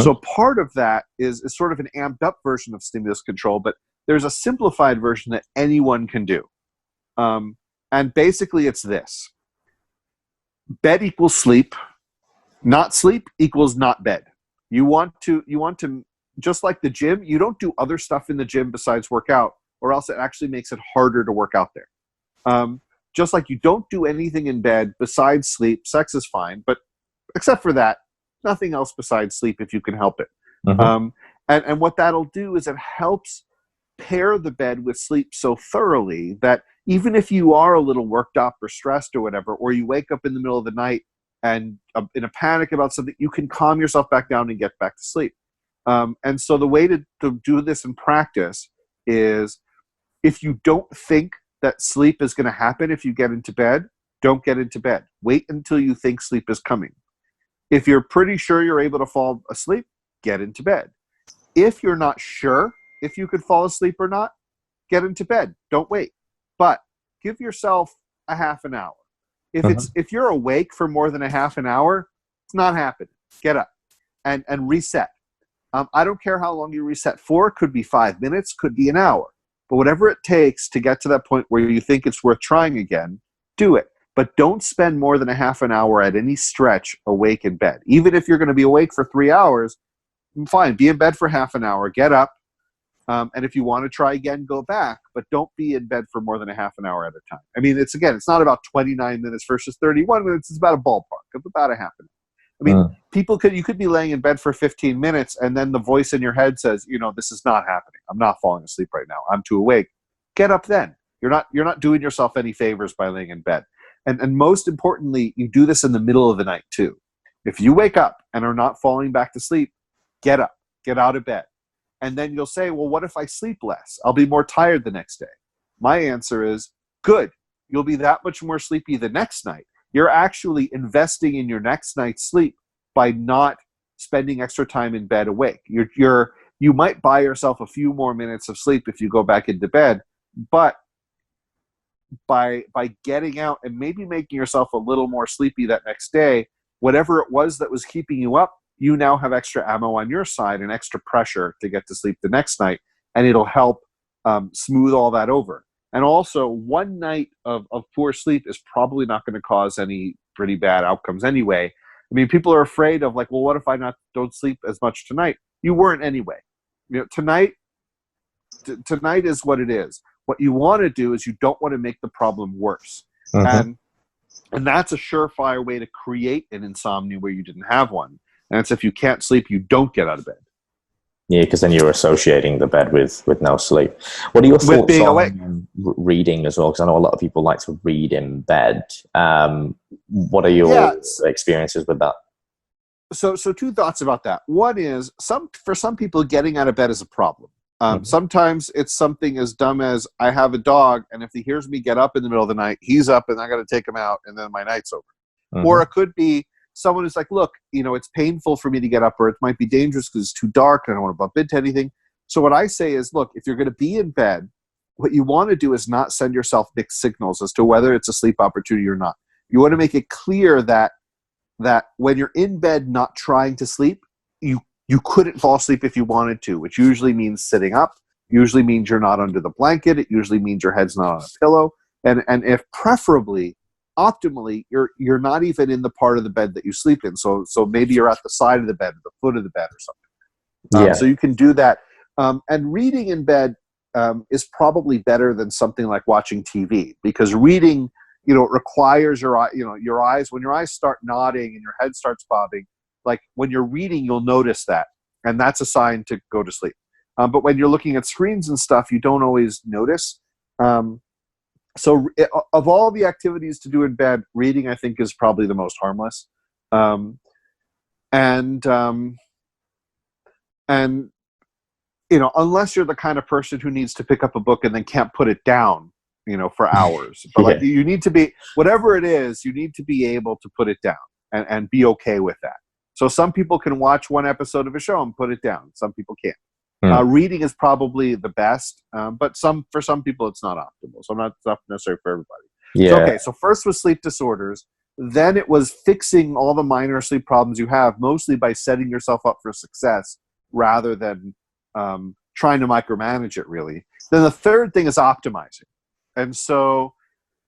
So part of that is sort of an amped up version of stimulus control, but there's a simplified version that anyone can do. And basically it's this. Bed equals sleep. Not sleep equals not bed. You want to, just like the gym, you don't do other stuff in the gym besides work out, or else it actually makes it harder to work out there. Just like you don't do anything in bed besides sleep. Sex is fine, but except for that, nothing else besides sleep if you can help it. And what that'll do is it helps pair the bed with sleep so thoroughly that even if you are a little worked up or stressed or whatever, or you wake up in the middle of the night and in a panic about something, you can calm yourself back down and get back to sleep. And so the way to do this in practice is, if you don't think that sleep is going to happen if you get into bed, don't get into bed. Wait until you think sleep is coming. If you're pretty sure you're able to fall asleep, get into bed. If you're not sure if you could fall asleep or not, get into bed. Don't wait. But give yourself a half an hour. If you're awake for more than a half an hour, it's not happening. Get up and reset. I don't care how long you reset for. It could be 5 minutes, could be an hour. But whatever it takes to get to that point where you think it's worth trying again, do it. But don't spend more than a half an hour at any stretch awake in bed. Even if you're going to be awake for 3 hours, fine, be in bed for half an hour, get up. And if you want to try again, go back, but don't be in bed for more than a half an hour at a time. I mean, it's not about 29 minutes versus 31 minutes. It's about a ballpark of about a half an hour. I mean, you could be laying in bed for 15 minutes and then the voice in your head says, this is not happening. I'm not falling asleep right now. I'm too awake. Get up then. You're not doing yourself any favors by laying in bed. And most importantly, you do this in the middle of the night too. If you wake up and are not falling back to sleep, get up, get out of bed. And then you'll say, well, what if I sleep less? I'll be more tired the next day. My answer is, good. You'll be that much more sleepy the next night. You're actually investing in your next night's sleep by not spending extra time in bed awake. You might buy yourself a few more minutes of sleep if you go back into bed, but by getting out and maybe making yourself a little more sleepy that next day, whatever it was that was keeping you up, you now have extra ammo on your side and extra pressure to get to sleep the next night, and it'll help smooth all that over. And also, one night of poor sleep is probably not going to cause any pretty bad outcomes anyway. I mean, people are afraid of like, well, what if I don't sleep as much tonight? You weren't anyway. Tonight is what it is. What you want to do is you don't want to make the problem worse. And that's a surefire way to create an insomnia where you didn't have one. And it's if you can't sleep, you don't get out of bed. Yeah, because then you're associating the bed with no sleep. What are your thoughts on reading as well? Because I know a lot of people like to read in bed. What are your experiences with that? So two thoughts about that. One is, for some people, getting out of bed is a problem. Sometimes it's something as dumb as, I have a dog, and if he hears me get up in the middle of the night, he's up and I got to take him out, and then my night's over. Or it could be someone who's like, look, it's painful for me to get up, or it might be dangerous because it's too dark and I don't want to bump into anything. So what I say is, look, if you're going to be in bed, what you want to do is not send yourself mixed signals as to whether it's a sleep opportunity or not. You want to make it clear that when you're in bed not trying to sleep, you couldn't fall asleep if you wanted to, which usually means sitting up, usually means you're not under the blanket, it usually means your head's not on a pillow, and if preferably, optimally, you're not even in the part of the bed that you sleep in. So maybe you're at the side of the bed, or the foot of the bed, or something. So you can do that. And reading in bed is probably better than something like watching TV, because reading, it requires your eyes. When your eyes start nodding and your head starts bobbing, like when you're reading, you'll notice that, and that's a sign to go to sleep. But when you're looking at screens and stuff, you don't always notice. So of all the activities to do in bed, reading, I think, is probably the most harmless. And unless you're the kind of person who needs to pick up a book and then can't put it down, for hours. But like, you need to be, whatever it is, you need to be able to put it down and be okay with that. So some people can watch one episode of a show and put it down. Some people can't. Reading is probably the best, but for some people it's not optimal. So it's not necessarily for everybody. So first was sleep disorders. Then it was fixing all the minor sleep problems you have, mostly by setting yourself up for success rather than trying to micromanage it, really. Then the third thing is optimizing. And so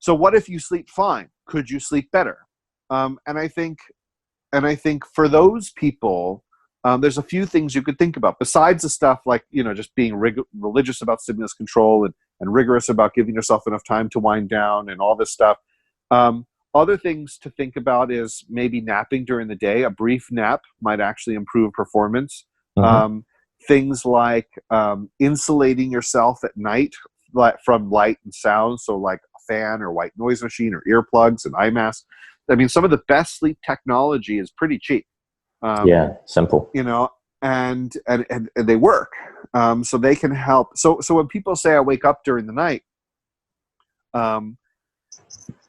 what if you sleep fine? Could you sleep better? And I think for those people, there's a few things you could think about besides the stuff like, just being religious about stimulus control and rigorous about giving yourself enough time to wind down and all this stuff. Other things to think about is maybe napping during the day. A brief nap might actually improve performance. Things like insulating yourself at night from light and sound, so like a fan or white noise machine or earplugs and eye masks. I mean, some of the best sleep technology is pretty cheap. Simple. And they work. So they can help. So when people say I wake up during the night,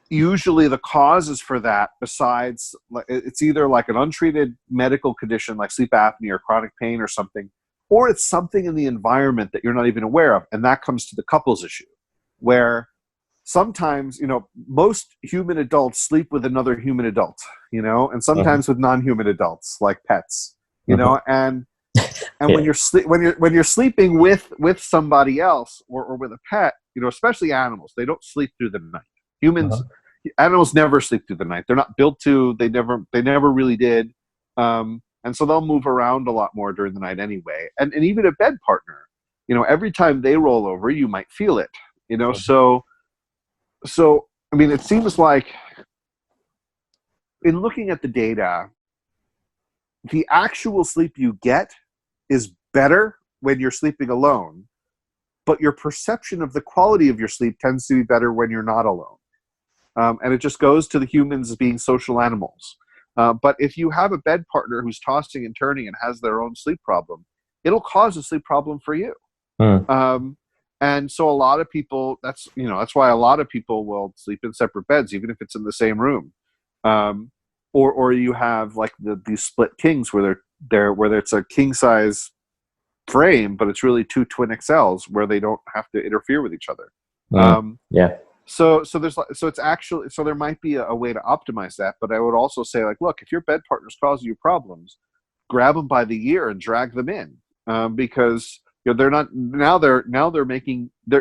usually the causes for that, besides, it's either like an untreated medical condition like sleep apnea or chronic pain or something, or it's something in the environment that you're not even aware of. And that comes to the couples issue, where sometimes, most human adults sleep with another human adult, and sometimes with non-human adults like pets, and when you're sleeping with somebody else or with a pet, especially animals, they don't sleep through the night. Humans, animals never sleep through the night. They're not built to. They never really did. And so they'll move around a lot more during the night anyway. And even a bed partner, every time they roll over, you might feel it. So I mean, it seems like in looking at the data, the actual sleep you get is better when you're sleeping alone, but your perception of the quality of your sleep tends to be better when you're not alone. And it just goes to the humans as being social animals. But if you have a bed partner who's tossing and turning and has their own sleep problem, it'll cause a sleep problem for you. And so a lot of people, that's why a lot of people will sleep in separate beds, even if it's in the same room. Or you have like these split kings where it's a king size frame, but it's really two twin XLs where they don't have to interfere with each other. So there might be a way to optimize that, but I would also say, like, look, if your bed partner's causing you problems, grab them by the ear and drag them in, because they're not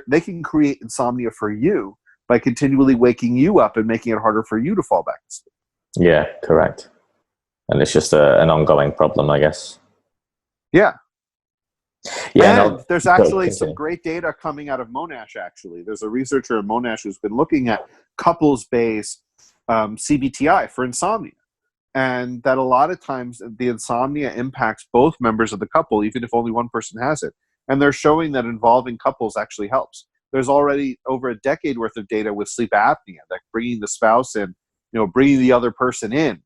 they can create insomnia for you by continually waking you up and making it harder for you to fall back to sleep. Yeah, correct. And it's just an ongoing problem, I guess. Yeah. And there's actually some great data coming out of Monash, actually. There's a researcher in Monash who's been looking at couples-based CBTI for insomnia. And that a lot of times the insomnia impacts both members of the couple, even if only one person has it. And they're showing that involving couples actually helps. There's already over a decade worth of data with sleep apnea that bringing the spouse in, bringing the other person in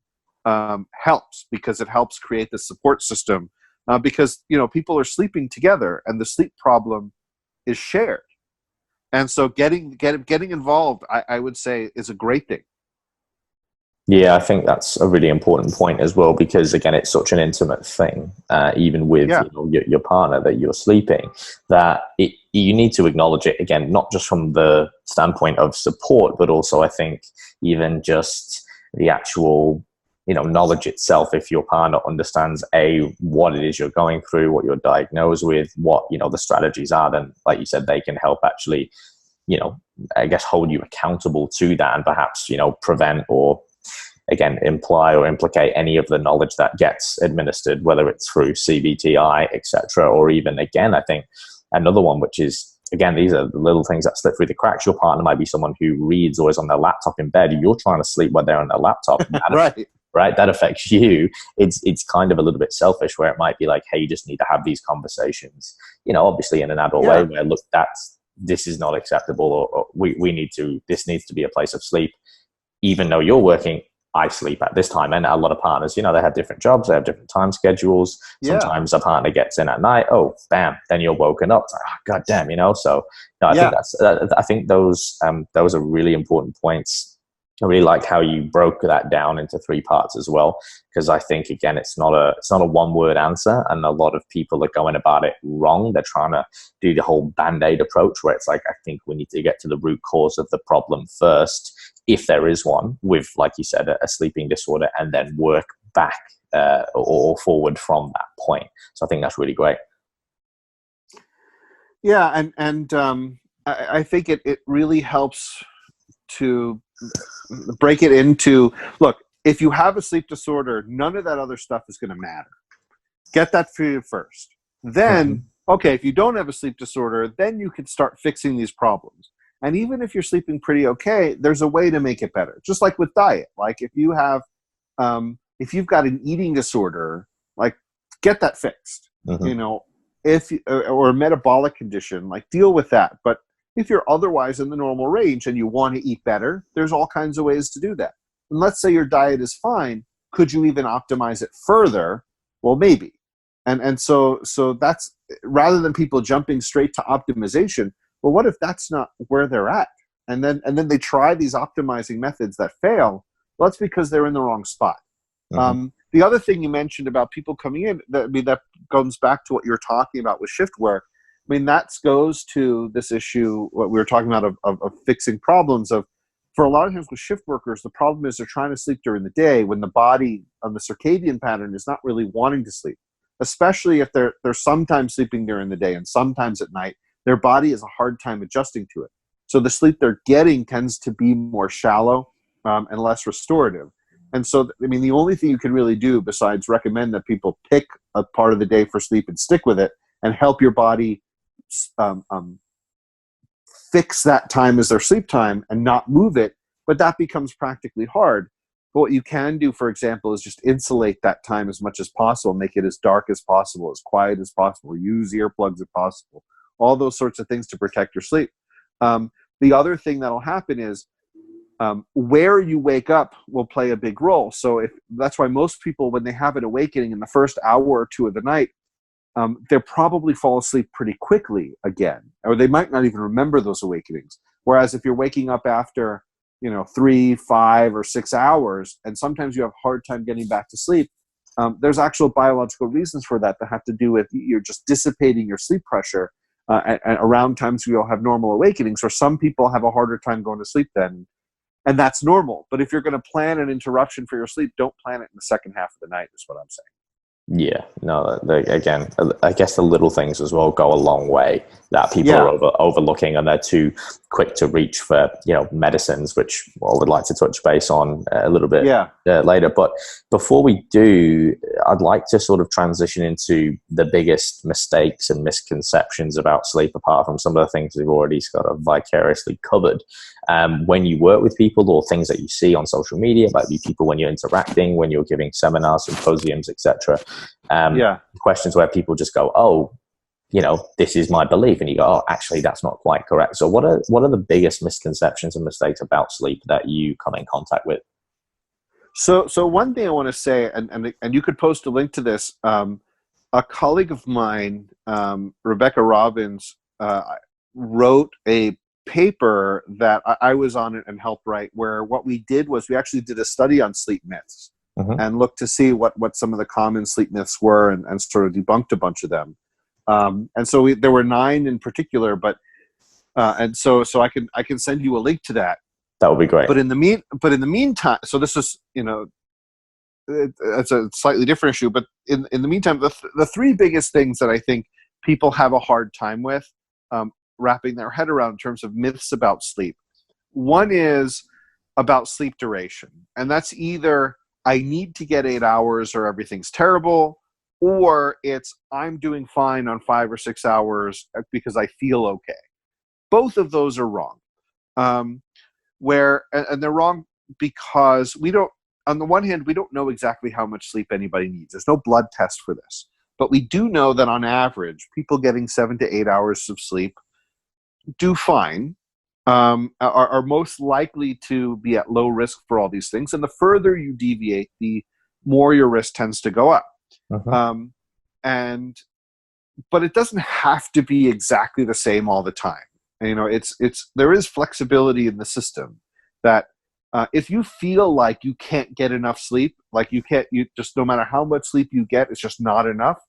helps, because it helps create the support system. Because people are sleeping together and the sleep problem is shared, and so getting involved, I would say, is a great thing. Yeah, I think that's a really important point as well, because again, it's such an intimate thing, even with Yeah. your partner, that you're sleeping, that you need to acknowledge it again, not just from the standpoint of support, but also I think even just the actual knowledge itself. If your partner understands what it is you're going through, what you're diagnosed with, what the strategies are, then like you said, they can help actually I guess hold you accountable to that, and perhaps prevent or again imply or implicate any of the knowledge that gets administered, whether it's through CBTI, etc., or even again, I think another one, which is again, these are the little things that slip through the cracks. Your partner might be someone who reads or is on their laptop in bed. You're trying to sleep while they're on their laptop. Right, that affects you. It's kind of a little bit selfish, where it might be like, hey, you just need to have these conversations, obviously in an adult way, where look, this is not acceptable, or this needs to be a place of sleep. Even though you're working, I sleep at this time. And a lot of partners, they have different jobs, they have different time schedules. Sometimes a partner gets in at night, oh, bam, then you're woken up. It's like, oh, God damn, so no, I think those are really important points. I really like how you broke that down into 3 parts as well, because I think again, it's not a one-word answer, and a lot of people are going about it wrong. They're trying to do the whole Band-Aid approach, where it's like, I think we need to get to the root cause of the problem first, if there is one, with, like you said, a sleeping disorder, and then work back or forward from that point. So I think that's really great. Yeah, and I think it really helps to break it into, look, if you have a sleep disorder, none of that other stuff is going to matter. Get that for you first. Then, okay, if you don't have a sleep disorder, then you can start fixing these problems. And even if you're sleeping pretty okay, there's a way to make it better. Just like with diet. Like if you've got an eating disorder, like get that fixed. Or a metabolic condition, like deal with that. But if you're otherwise in the normal range and you want to eat better, there's all kinds of ways to do that. And let's say your diet is fine. Could you even optimize it further? Well, maybe. And so that's, rather than people jumping straight to optimization, well, what if that's not where they're at? And then they try these optimizing methods that fail. Well, that's because they're in the wrong spot. The other thing you mentioned about people coming in, that comes back to what you're talking about with shift work. I mean, that goes to this issue, what we were talking about of fixing problems. For a lot of times with shift workers, the problem is they're trying to sleep during the day when the body on the circadian pattern is not really wanting to sleep, especially if they're sometimes sleeping during the day and sometimes at night. Their body has a hard time adjusting to it. So the sleep they're getting tends to be more shallow and less restorative. And so, I mean, the only thing you can really do besides recommend that people pick a part of the day for sleep and stick with it and help your body fix that time as their sleep time and not move it, but that becomes practically hard. But what you can do, for example, is just insulate that time as much as possible, make it as dark as possible, as quiet as possible, use earplugs if possible, all those sorts of things to protect your sleep. The other thing that'll happen is where you wake up will play a big role. So that's why most people, when they have an awakening in the first hour or 2 of the night, they'll probably fall asleep pretty quickly again, or they might not even remember those awakenings. Whereas if you're waking up after 3, 5, or 6 hours, and sometimes you have a hard time getting back to sleep, there's actual biological reasons for that have to do with you're just dissipating your sleep pressure around times you'll have normal awakenings, or some people have a harder time going to sleep then, and that's normal. But if you're going to plan an interruption for your sleep, don't plan it in the second half of the night, is what I'm saying. Yeah, no, again, I guess the little things as well go a long way that people are overlooking, and they're too quick to reach for, medicines, which I would like to touch base on a little bit later. But before we do, I'd like to sort of transition into the biggest mistakes and misconceptions about sleep, apart from some of the things we've already sort of vicariously covered. When you work with people, or things that you see on social media, might be people when you're interacting, when you're giving seminars, symposiums, etc. Questions where people just go, oh, this is my belief, and you go, oh, actually, that's not quite correct. So what are the biggest misconceptions and mistakes about sleep that you come in contact with? So one thing I want to say, and you could post a link to this. A colleague of mine, Rebecca Robbins, wrote a paper that I was on it and helped write, where what we did was we actually did a study on sleep myths and looked to see what some of the common sleep myths were, and sort of debunked a bunch of them. And so there were 9 in particular, but and so I can send you a link to that. That would be great. But in the meantime, so this is, it's a slightly different issue. But in the meantime, the 3 biggest things that I think people have a hard time with wrapping their head around in terms of myths about sleep. One is about sleep duration, and that's either I need to get 8 hours or everything's terrible, or it's I'm doing fine on 5 or 6 hours because I feel okay. Both of those are wrong. And they're wrong because we don't, on the one hand, we don't know exactly how much sleep anybody needs. There's no blood test for this. But we do know that on average, people getting 7 to 8 hours of sleep do fine, are most likely to be at low risk for all these things. And the further you deviate, the more your risk tends to go up. But it doesn't have to be exactly the same all the time. There is flexibility in the system that if you feel like you can't get enough sleep, like you just, no matter how much sleep you get, it's just not enough,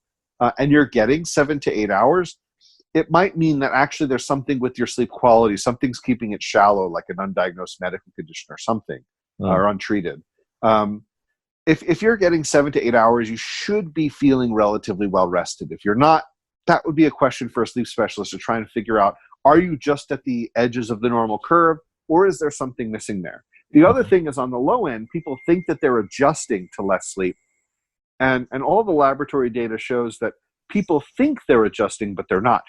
and you're getting 7 to 8 hours, it might mean that actually there's something with your sleep quality, something's keeping it shallow, like an undiagnosed medical condition or something, or untreated. If you're getting 7 to 8 hours, you should be feeling relatively well rested. If you're not, that would be a question for a sleep specialist to try and figure out, are you just at the edges of the normal curve, or is there something missing there? The other thing is, on the low end, people think that they're adjusting to less sleep. And all the laboratory data shows that people think they're adjusting, but they're not.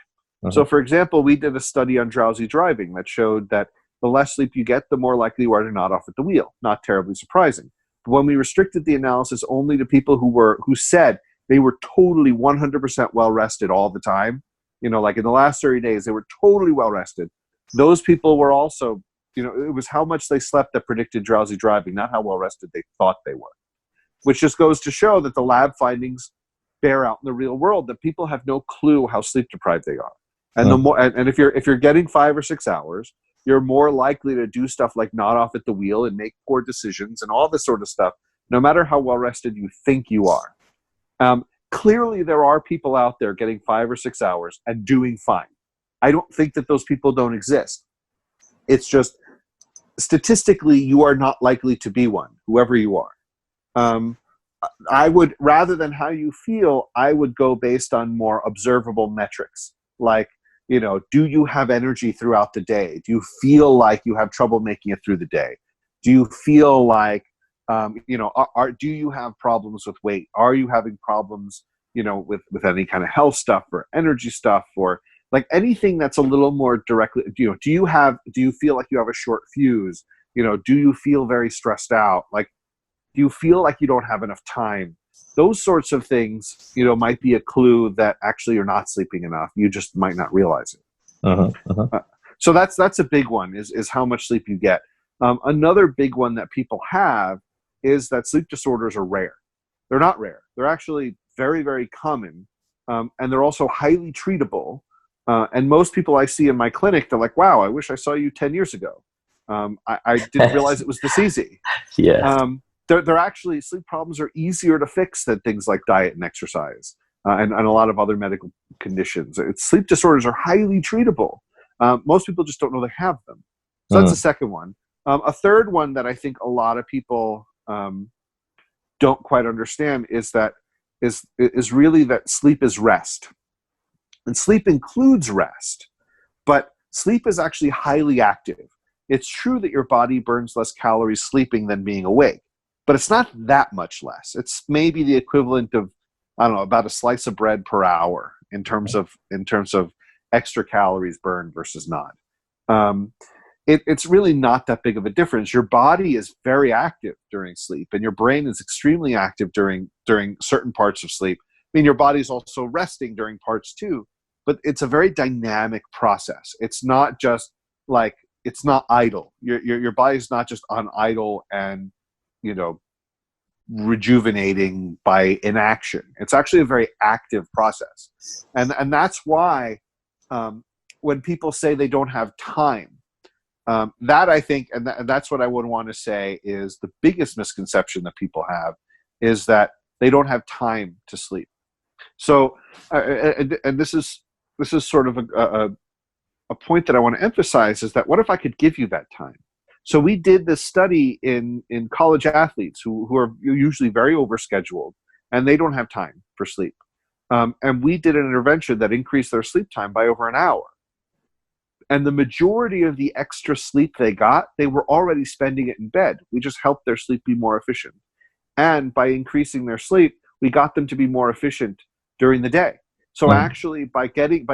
So, for example, we did a study on drowsy driving that showed that the less sleep you get, the more likely you are to nod off at the wheel. Not terribly surprising. But when we restricted the analysis only to people who said they were totally 100% well rested all the time, like in the last 30 days, they were totally well rested. Those people were also, it was how much they slept that predicted drowsy driving, not how well rested they thought they were. Which just goes to show that the lab findings bear out in the real world that people have no clue how sleep deprived they are. And the more, and if you're getting 5 or 6 hours, you're more likely to do stuff like nod off at the wheel and make poor decisions and all this sort of stuff, no matter how well rested you think you are. Clearly, there are people out there getting 5 or 6 hours and doing fine. I don't think that those people don't exist. It's just, statistically, you are not likely to be one, whoever you are. I would, rather than how you feel, I would go based on more observable metrics. Like, do you have energy throughout the day? Do you feel like you have trouble making it through the day? Do you feel like, do you have problems with weight? Are you having problems, with any kind of health stuff or energy stuff, or like anything that's a little more directly, do you feel like you have a short fuse? Do you feel very stressed out? Like, do you feel like you don't have enough time? Those sorts of things, might be a clue that actually you're not sleeping enough. You just might not realize it. So that's a big one, is how much sleep you get. Another big one that people have is that sleep disorders are rare. They're not rare. They're actually very, very common, and they're also highly treatable. And most people I see in my clinic, they're like, wow, I wish I saw you 10 years ago. I didn't realize it was this easy. Yeah. They're actually, sleep problems are easier to fix than things like diet and exercise, and a lot of other medical conditions. Sleep disorders are highly treatable. Most people just don't know they have them. So that's the second one. A third one that I think a lot of people don't quite understand is really that sleep is rest. And sleep includes rest, but sleep is actually highly active. It's true that your body burns less calories sleeping than being awake, but it's not that much less. It's maybe the equivalent of, I don't know, about a slice of bread per hour in terms of extra calories burned versus not. It's really not that big of a difference. Your body is very active during sleep, and your brain is extremely active during certain parts of sleep. I mean, your body's also resting during parts too, but it's a very dynamic process. It's not just like, it's not idle. Your body's not just on idle and, rejuvenating by inaction. It's actually a very active process. And that's why when people say they don't have time, that I think, and that's what I would want to say is the biggest misconception that people have, is that they don't have time to sleep. So, and this is sort of a point that I want to emphasize, is that what if I could give you that time? So we did this study in college athletes who are usually very overscheduled, and they don't have time for sleep. And we did an intervention that increased their sleep time by over an hour. And the majority of the extra sleep they got, they were already spending it in bed. We just helped their sleep be more efficient. And by increasing their sleep, we got them to be more efficient during the day. So actually, by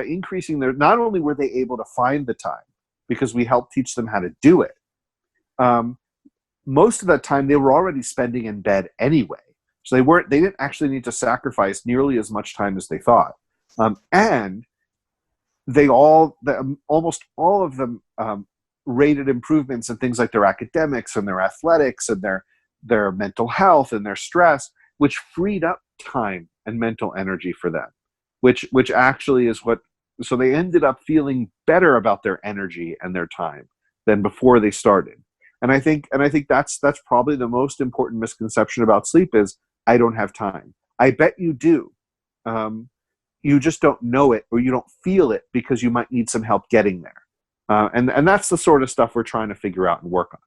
increasing not only were they able to find the time, because we helped teach them how to do it, most of that time they were already spending in bed anyway. So they didn't actually need to sacrifice nearly as much time as they thought. And almost all of them rated improvements in things like their academics and their athletics and their mental health and their stress, which freed up time and mental energy for them, which actually is so they ended up feeling better about their energy and their time than before they started. And I think that's probably the most important misconception about sleep is, I don't have time. I bet you do. You just don't know it, or you don't feel it, because you might need some help getting there. And that's the sort of stuff we're trying to figure out and work on.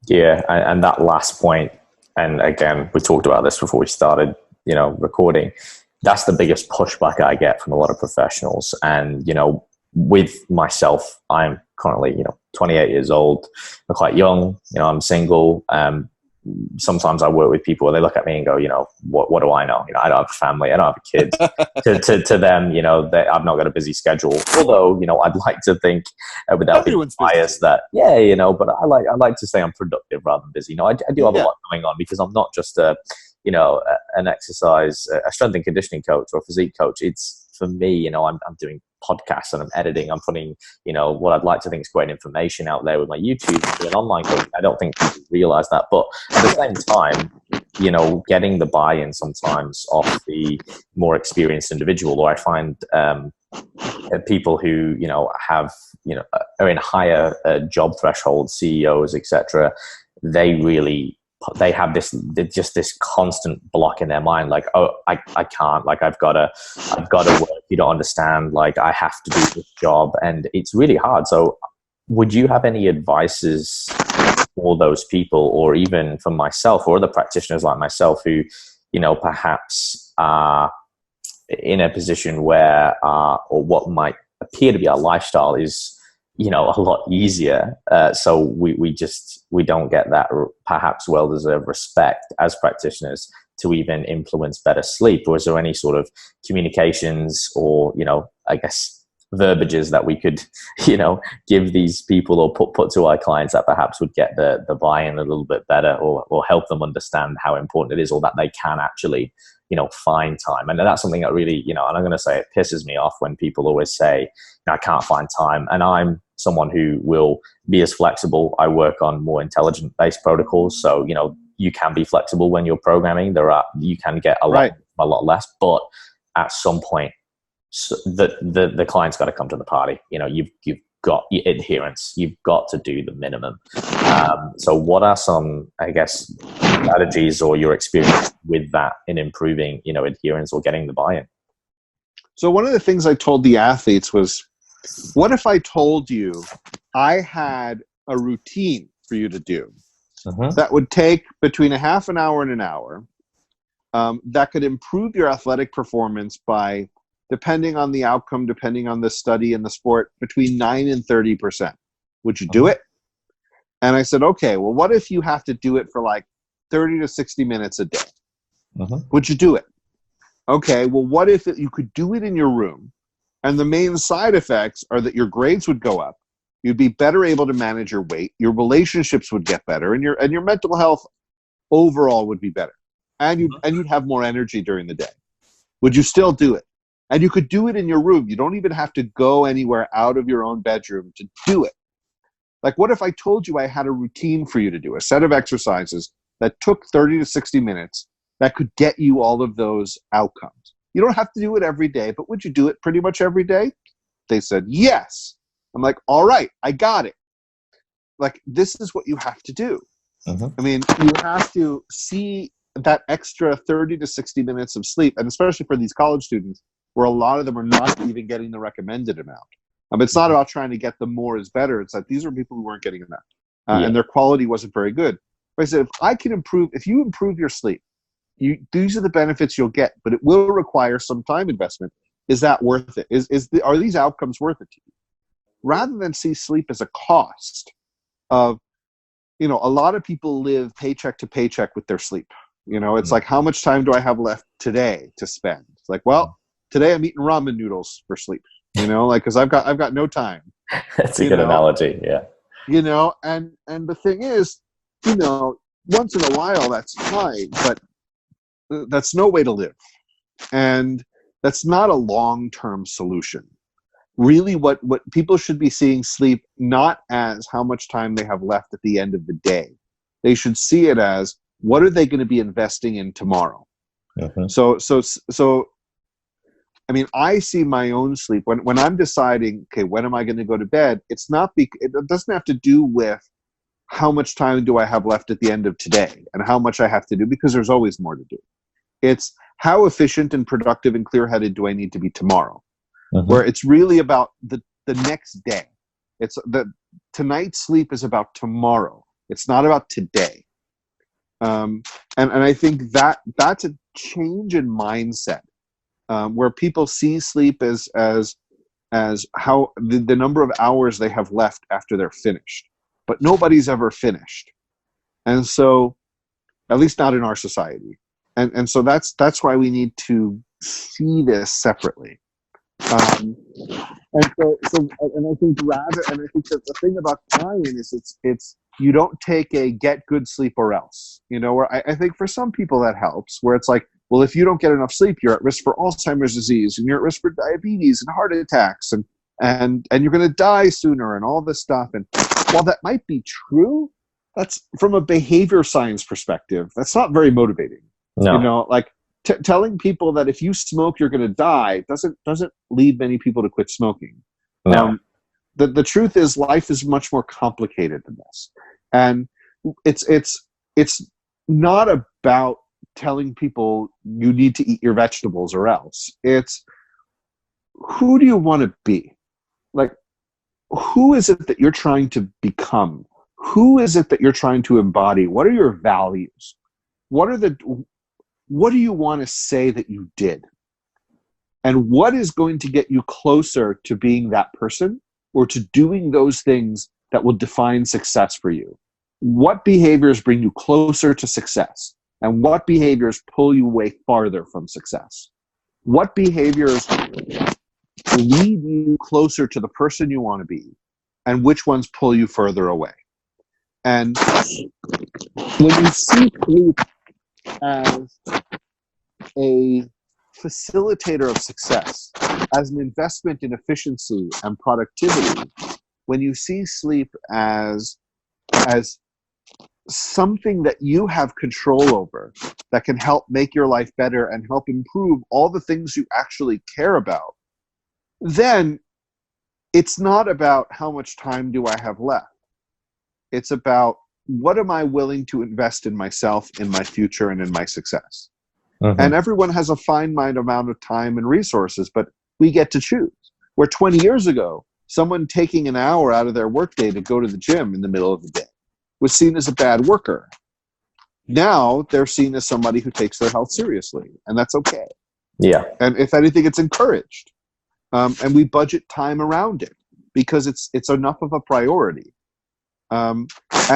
Yeah, and that last point, and again, we talked about this before we started, recording. That's the biggest pushback I get from a lot of professionals. And, with myself, I'm currently, 28 years old. I'm quite young. I'm single. Sometimes I work with people and they look at me and go, what do I know? I don't have a family. I don't have kids. to them, I've not got a busy schedule. Although, I'd like to think without being biased that, but I like to say I'm productive rather than busy. I do have a lot going on, because I'm not just an exercise, a strength and conditioning coach or a physique coach. It's, for me, I'm doing podcasts and I'm editing. I'm putting, what I'd like to think is great information out there with my YouTube and doing online coaching. I don't think people realize that. But at the same time, getting the buy-in sometimes off the more experienced individual, or I find people who, have, are in higher job thresholds, CEOs, etc., they have this constant block in their mind, like, oh, I can't, like, I've got to work. You don't understand, like, I have to do this job, and it's really hard. So would you have any advices for those people, or even for myself or other practitioners like myself who, perhaps are in a position where, or what might appear to be our lifestyle is, a lot easier. So we don't get that perhaps well-deserved respect as practitioners to even influence better sleep? Or is there any sort of communications or, I guess, verbiages that we could, give these people or put to our clients that perhaps would get the buy-in a little bit better, or help them understand how important it is, or that they can actually, find time? And that's something that really, and I'm going to say it pisses me off when people always say, I can't find time. And I'm someone who will be as flexible. I work on more intelligent-based protocols. So, you can be flexible when you're programming. You can get a lot less, but at some point, the client's got to come to the party. You've got adherence. You've got to do the minimum. So what are some, I guess, strategies or your experience with that in improving, adherence or getting the buy-in? So one of the things I told the athletes was, what if I told you I had a routine for you to do that would take between a half an hour and an hour, that could improve your athletic performance by, depending on the outcome, depending on the study and the sport, between 9 and 30%. Would you do it? And I said, okay, well, what if you have to do it for like 30 to 60 minutes a day? Would you do it? Okay, well, what if you could do it in your room? And the main side effects are that your grades would go up. You'd be better able to manage your weight. Your relationships would get better, and your mental health overall would be better. And you'd have more energy during the day. Would you still do it? And you could do it in your room. You don't even have to go anywhere out of your own bedroom to do it. Like, what if I told you I had a routine for you to do, a set of exercises that took 30 to 60 minutes that could get you all of those outcomes? You don't have to do it every day, but would you do it pretty much every day? They said yes. I'm like, all right, I got it. Like, this is what you have to do. I mean, you have to see that extra 30 to 60 minutes of sleep, and especially for these college students, where a lot of them are not even getting the recommended amount. It's not about trying to get them more is better. It's that these are people who weren't getting enough, and their quality wasn't very good. But I said, if you improve your sleep, these are the benefits you'll get, but it will require some time investment. Is that worth it? Are these outcomes worth it to you? Rather than see sleep as a cost of, a lot of people live paycheck to paycheck with their sleep. It's like, how much time do I have left today to spend? It's like, well, today I'm eating ramen noodles for sleep, because I've got no time. That's a good analogy. Yeah. And the thing is, once in a while that's fine, but that's no way to live. And that's not a long-term solution. Really, what people should be seeing sleep not as how much time they have left at the end of the day. They should see it as, what are they going to be investing in tomorrow? So I mean, I see my own sleep when I'm deciding, okay, when am I going to go to bed? It doesn't have to do with how much time do I have left at the end of today and how much I have to do, because there's always more to do. It's how efficient and productive and clear-headed do I need to be tomorrow? Where it's really about the next day. Tonight's sleep is about tomorrow. It's not about today. And I think that's a change in mindset, where people see sleep as how the number of hours they have left after they're finished, but nobody's ever finished. And so, at least not in our society. And so that's why we need to see this separately. And I think that the thing about Ryan is it's you don't take a get good sleep or else, where I think for some people that helps, where it's like, well, if you don't get enough sleep, you're at risk for Alzheimer's disease, and you're at risk for diabetes and heart attacks, and you're going to die sooner, and all this stuff. And while that might be true, that's from a behavior science perspective, that's not very motivating. No. Like telling people that if you smoke you're going to die doesn't lead many people to quit smoking. No. The truth is, life is much more complicated than this, and it's not about telling people you need to eat your vegetables or else. It's, who do you want to be? Like, who is it that you're trying to become? Who is it that you're trying to embody? What are your values? What do you want to say that you did? And what is going to get you closer to being that person, or to doing those things that will define success for you? What behaviors bring you closer to success? And what behaviors pull you away farther from success? What behaviors lead you closer to the person you want to be? And which ones pull you further away? And when you see sleep as a facilitator of success, as an investment in efficiency and productivity, when you see sleep as something that you have control over, that can help make your life better and help improve all the things you actually care about, then it's not about how much time do I have left. It's about, what am I willing to invest in myself, in my future, and in my success? And everyone has a finite amount of time and resources, but we get to choose. Where 20 years ago, someone taking an hour out of their workday to go to the gym in the middle of the day was seen as a bad worker. Now they're seen as somebody who takes their health seriously, and that's okay. Yeah. And if anything, it's encouraged. And we budget time around it because it's enough of a priority. And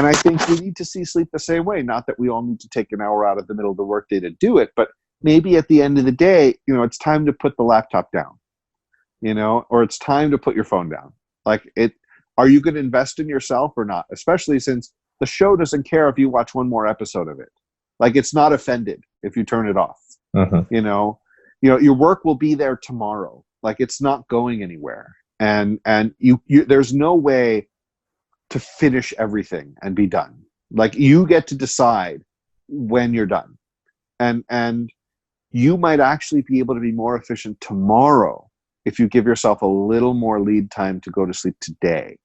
I think we need to see sleep the same way. Not that we all need to take an hour out of the middle of the workday to do it, but maybe at the end of the day, it's time to put the laptop down, or it's time to put your phone down. Like, are you going to invest in yourself or not? Especially since the show doesn't care if you watch one more episode of it. Like, it's not offended if you turn it off. Your work will be there tomorrow. Like, it's not going anywhere. And you there's no way to finish everything and be done. Like, you get to decide when you're done. And you might actually be able to be more efficient tomorrow if you give yourself a little more lead time to go to sleep today.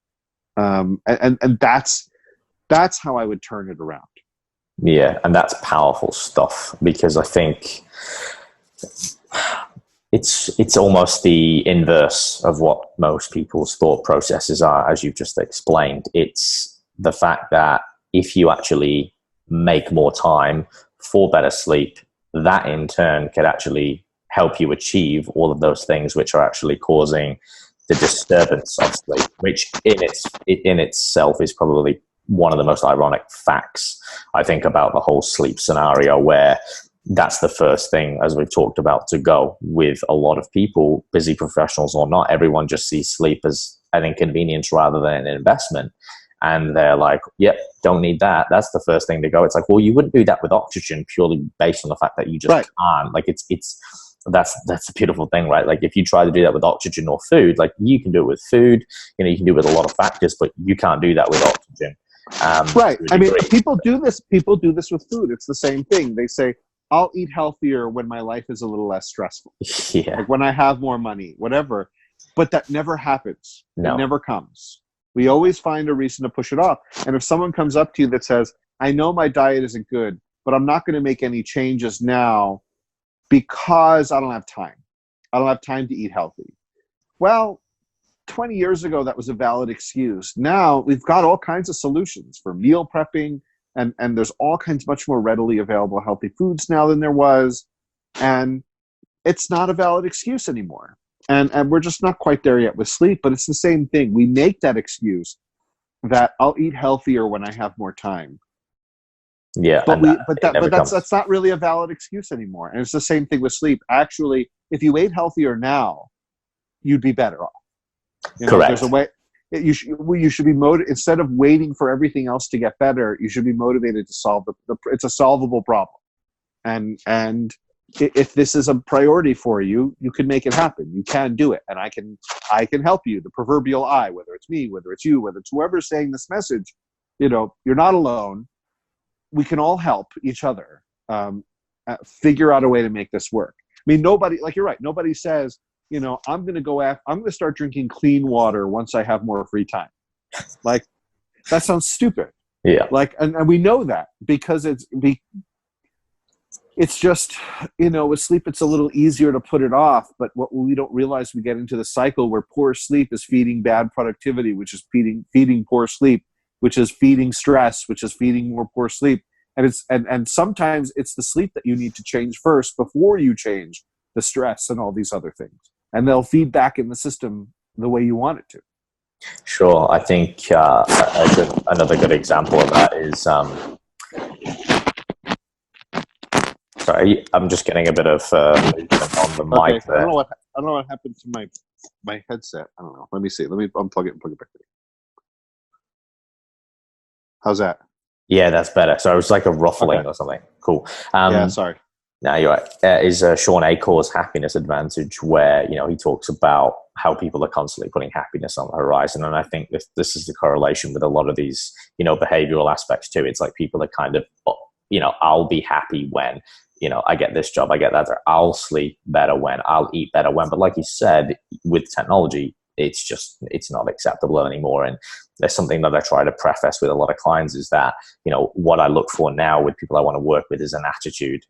And that's how I would turn it around. Yeah, and that's powerful stuff, because I think it's almost the inverse of what most people's thought processes are, as you've just explained. It's the fact that if you actually make more time for better sleep, that in turn could actually help you achieve all of those things which are actually causing the disturbance of sleep, which in itself is probably one of the most ironic facts, I think, about the whole sleep scenario, where that's the first thing, as we've talked about, to go with a lot of people, busy professionals or not. Everyone just sees sleep as an inconvenience rather than an investment. And they're like, yep, don't need that. That's the first thing to go. It's like, well, you wouldn't do that with oxygen purely based on the fact that you just can't. Like, that's the beautiful thing, right? Like, if you try to do that with oxygen or food, like, you can do it with food, you can do it with a lot of factors, but you can't do that with oxygen. Right. I mean, people do this with food. It's the same thing. They say, I'll eat healthier when my life is a little less stressful. Yeah. Like when I have more money, whatever. But that never happens. No. It never comes. We always find a reason to push it off. And if someone comes up to you that says, I know my diet isn't good, but I'm not going to make any changes now because I don't have time. I don't have time to eat healthy. Well, 20 years ago, that was a valid excuse. Now we've got all kinds of solutions for meal prepping, and there's all kinds much more readily available healthy foods now than there was. And it's not a valid excuse anymore. And we're just not quite there yet with sleep, but it's the same thing. We make that excuse that I'll eat healthier when I have more time. Yeah. But that's not really a valid excuse anymore. And it's the same thing with sleep. Actually, if you ate healthier now, you'd be better off. Correct. There's a way. You should be motivated. Instead of waiting for everything else to get better, you should be motivated to solve it's a solvable problem. And if this is a priority for you, you can make it happen. You can do it. And I can help you, the proverbial I, whether it's me, whether it's you, whether it's whoever's saying this message, you're not alone. We can all help each other figure out a way to make this work. I mean, nobody, like, you're right. Nobody says, I'm going to start drinking clean water once I have more free time. Like, that sounds stupid. Yeah. Like, and we know that because it's just, with sleep, it's a little easier to put it off. But what we don't realize, we get into the cycle where poor sleep is feeding bad productivity, which is feeding poor sleep, which is feeding stress, which is feeding more poor sleep. And sometimes it's the sleep that you need to change first before you change the stress and all these other things. And they'll feed back in the system the way you want it to. Sure. I think another good example of that is, sorry, I'm just getting a bit of movement on the mic there. I don't know what happened to my headset. I don't know. Let me see. Let me unplug it and plug it back in. How's that? Yeah, that's better. So it was like a ruffling or something. Cool. Yeah, sorry. No, you're right. Is Sean Acor's Happiness Advantage, where he talks about how people are constantly putting happiness on the horizon, and I think this is the correlation with a lot of these behavioral aspects too. It's like people are kind of I'll be happy when I get this job, I get that, or I'll sleep better when, I'll eat better when. But like you said, with technology, it's not acceptable anymore. And there's something that I try to preface with a lot of clients is that, what I look for now with people I want to work with is an attitude.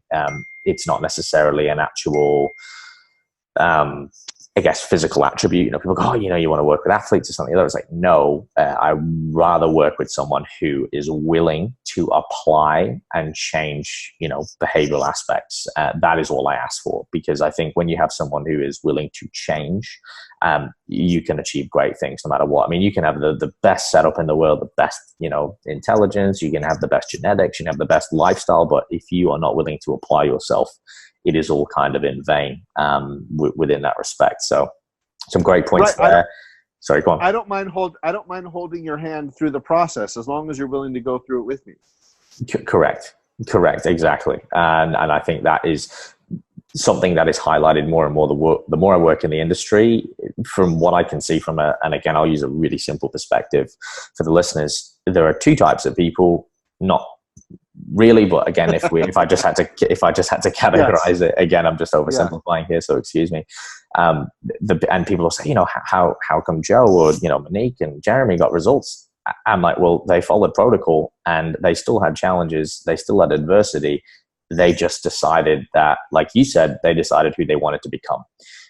It's not necessarily an actual, physical attribute. People go, you want to work with athletes or something. It's like, no, I rather work with someone who is willing to apply and change, behavioral aspects. That is all I ask for, because I think when you have someone who is willing to change, you can achieve great things no matter what. I mean, you can have the best setup in the world, the best, intelligence, you can have the best genetics, you can have the best lifestyle, but if you are not willing to apply yourself, it is all kind of in vain within that respect. So some great points there. Sorry, go on. I don't mind holding your hand through the process as long as you're willing to go through it with me. Correct. Exactly. And I think that is something that is highlighted more and more. The more I work in the industry, from what I can see and again, I'll use a really simple perspective for the listeners. There are two types of people, not really, but again, if I just had to categorize it, again, I'm just oversimplifying here, so excuse me. And people will say, how come Joe or Monique and Jeremy got results? I'm like, well, they followed protocol and they still had challenges, they still had adversity. They just decided that, like you said, they decided who they wanted to become,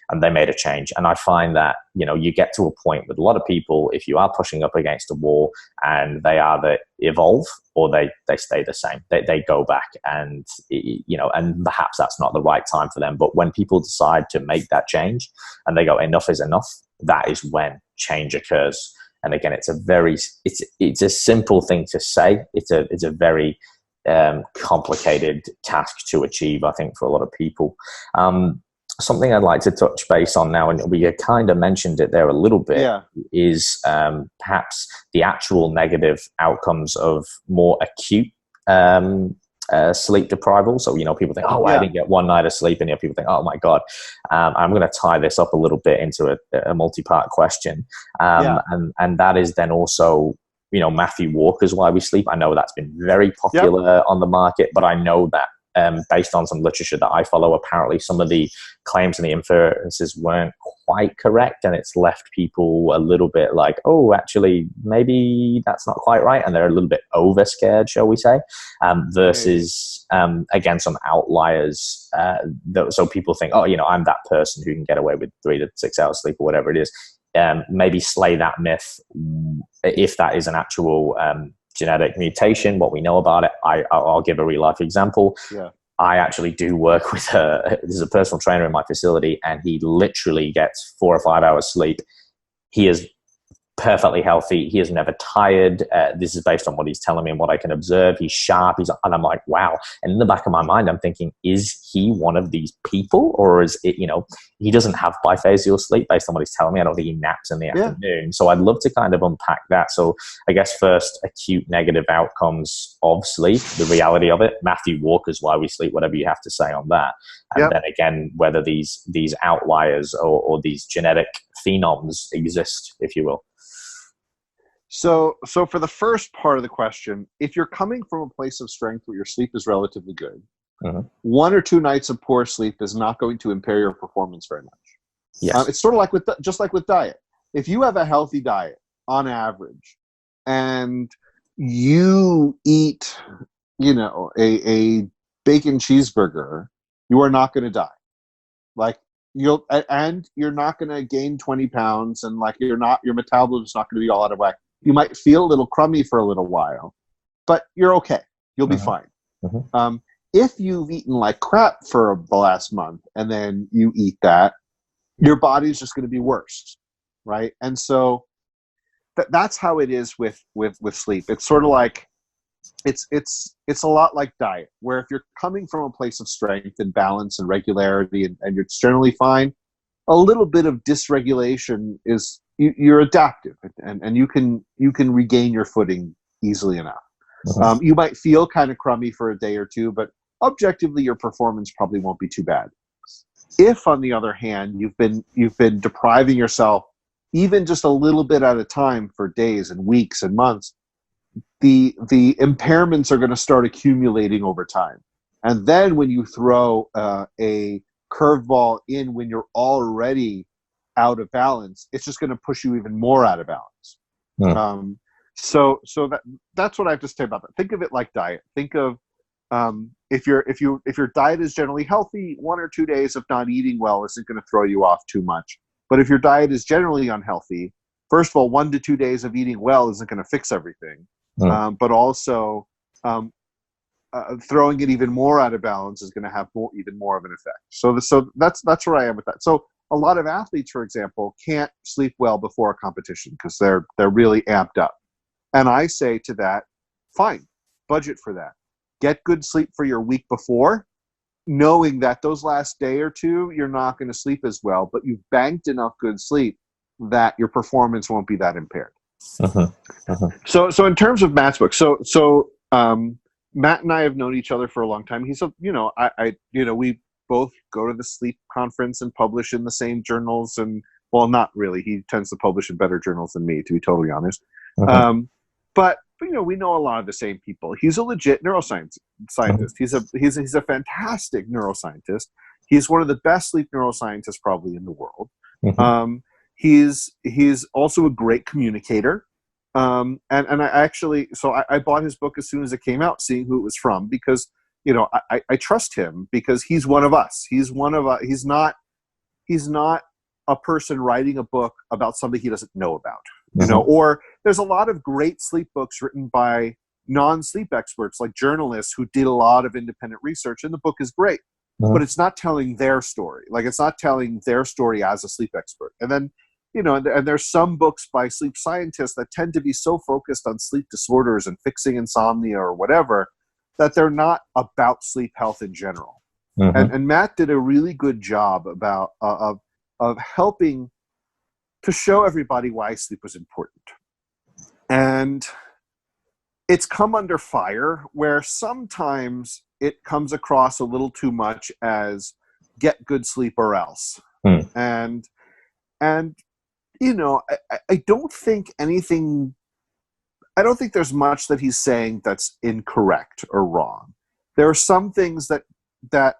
and they made a change. And I find that, you get to a point with a lot of people, if you are pushing up against a wall, and they either evolve or they stay the same. They go back, and, and perhaps that's not the right time for them. But when people decide to make that change and they go, enough is enough, that is when change occurs. And again, it's a simple thing to say. It's a very complicated task to achieve, I think, for a lot of people. Something I'd like to touch base on now, and we kind of mentioned it there a little bit, is perhaps the actual negative outcomes of more acute sleep deprival. So, people think, I didn't get one night of sleep. And people think, oh my God. I'm going to tie this up a little bit into a multi-part question. And that is then also, Matthew Walker's Why We Sleep. I know that's been very popular on the market, but I know that based on some literature that I follow, apparently some of the claims and the inferences weren't quite correct, and it's left people a little bit like, oh, actually, maybe that's not quite right, and they're a little bit over scared, shall we say, versus again, some outliers. So people think, oh, I'm that person who can get away with 3 to 6 hours sleep or whatever it is. Maybe slay that myth if that is an actual genetic mutation, what we know about it. I'll give a real life example. I actually do work with there's a personal trainer in my facility, and he literally gets 4 or 5 hours sleep. He is perfectly healthy. He is never tired. This is based on what he's telling me and what I can observe. He's sharp. And I'm like, wow. And in the back of my mind, I'm thinking, is he one of these people, or is it, he doesn't have biphasial sleep based on what he's telling me. I don't think he naps in the afternoon. So I'd love to kind of unpack that. So I guess first, acute negative outcomes of sleep, the reality of it. Matthew Walker's Why We Sleep, whatever you have to say on that. And then again, whether these outliers or these genetic phenoms exist, if you will. So for the first part of the question, if you're coming from a place of strength where your sleep is relatively good, 1 or 2 nights of poor sleep is not going to impair your performance very much. It's sort of like just like with diet. If you have a healthy diet on average, and you eat, a bacon cheeseburger, you are not going to die. Like, you're not going to gain 20 pounds, and your metabolism is not going to be all out of whack. You might feel a little crummy for a little while, but you're okay. You'll be fine. If you've eaten like crap for the last month and then you eat that, your body's just going to be worse, right? And so that's how it is with sleep. It's sort of like it's a lot like diet, where if you're coming from a place of strength and balance and regularity and you're generally fine, a little bit of dysregulation is you're adaptive, and you can regain your footing easily enough. You might feel kind of crummy for a day or two, but objectively your performance probably won't be too bad. If, on the other hand, you've been depriving yourself even just a little bit at a time for days and weeks and months, the impairments are going to start accumulating over time. And then when you throw a curveball in when you're already out of balance, it's just going to push you even more out of balance. So that's what I have to say about that. Think of it like diet. Think of if your diet is generally healthy, 1 or 2 days of not eating well isn't going to throw you off too much. But if your diet is generally unhealthy, first of all, 1 to 2 days of eating well isn't going to fix everything. But also throwing it even more out of balance is going to have even more of an effect. So that's where I am with that. So a lot of athletes, for example, can't sleep well before a competition because they're really amped up. And I say to that, fine, budget for that. Get good sleep for your week before, knowing that those last day or two, you're not going to sleep as well, but you've banked enough good sleep that your performance won't be that impaired. So in terms of Matt's book, so Matt and I have known each other for a long time. He's we both go to the sleep conference and publish in the same journals, and well, not really. He tends to publish in better journals than me, to be totally honest. But we know a lot of the same people. He's a legit neuroscience scientist. He's a fantastic neuroscientist. He's one of the best sleep neuroscientists probably in the world. Mhm. He's also a great communicator. And I bought his book as soon as it came out, seeing who it was from, because, you know, I trust him because he's one of us. He's not a person writing a book about something he doesn't know about, you know, or there's a lot of great sleep books written by non-sleep experts, like journalists who did a lot of independent research, and the book is great, but it's not telling their story. Like, it's not telling their story as a sleep expert. And then, you know, and there's some books by sleep scientists that tend to be so focused on sleep disorders and fixing insomnia or whatever, that they're not about sleep health in general. And Matt did a really good job about of helping to show everybody why sleep was important. And it's come under fire where sometimes it comes across a little too much as get good sleep or else. And you know, I don't think there's much that he's saying that's incorrect or wrong. There are some things that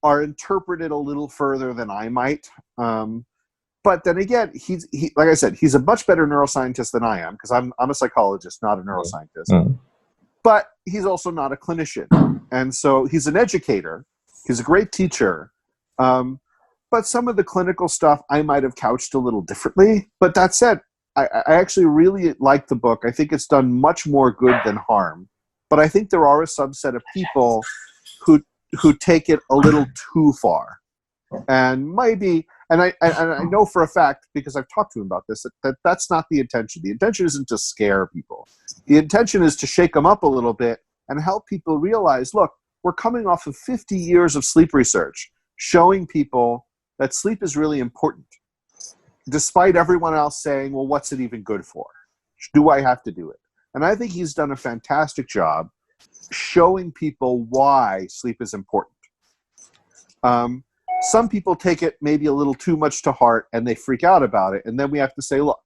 are interpreted a little further than I might. But then again, he like I said, he's a much better neuroscientist than I am, because I'm a psychologist, not a neuroscientist. But he's also not a clinician. And so he's an educator. He's a great teacher. But some of the clinical stuff I might have couched a little differently. But that said, I actually really like the book. I think it's done much more good than harm. But I think there are a subset of people who take it a little too far. And maybe, and I know for a fact, because I've talked to him about this, that's not the intention. The intention isn't to scare people. The intention is to shake them up a little bit and help people realize, look, we're coming off of 50 years of sleep research showing people that sleep is really important, despite everyone else saying, well, what's it even good for? Do I have to do it? And I think he's done a fantastic job showing people why sleep is important. Some people take it maybe a little too much to heart and they freak out about it. And then we have to say, look,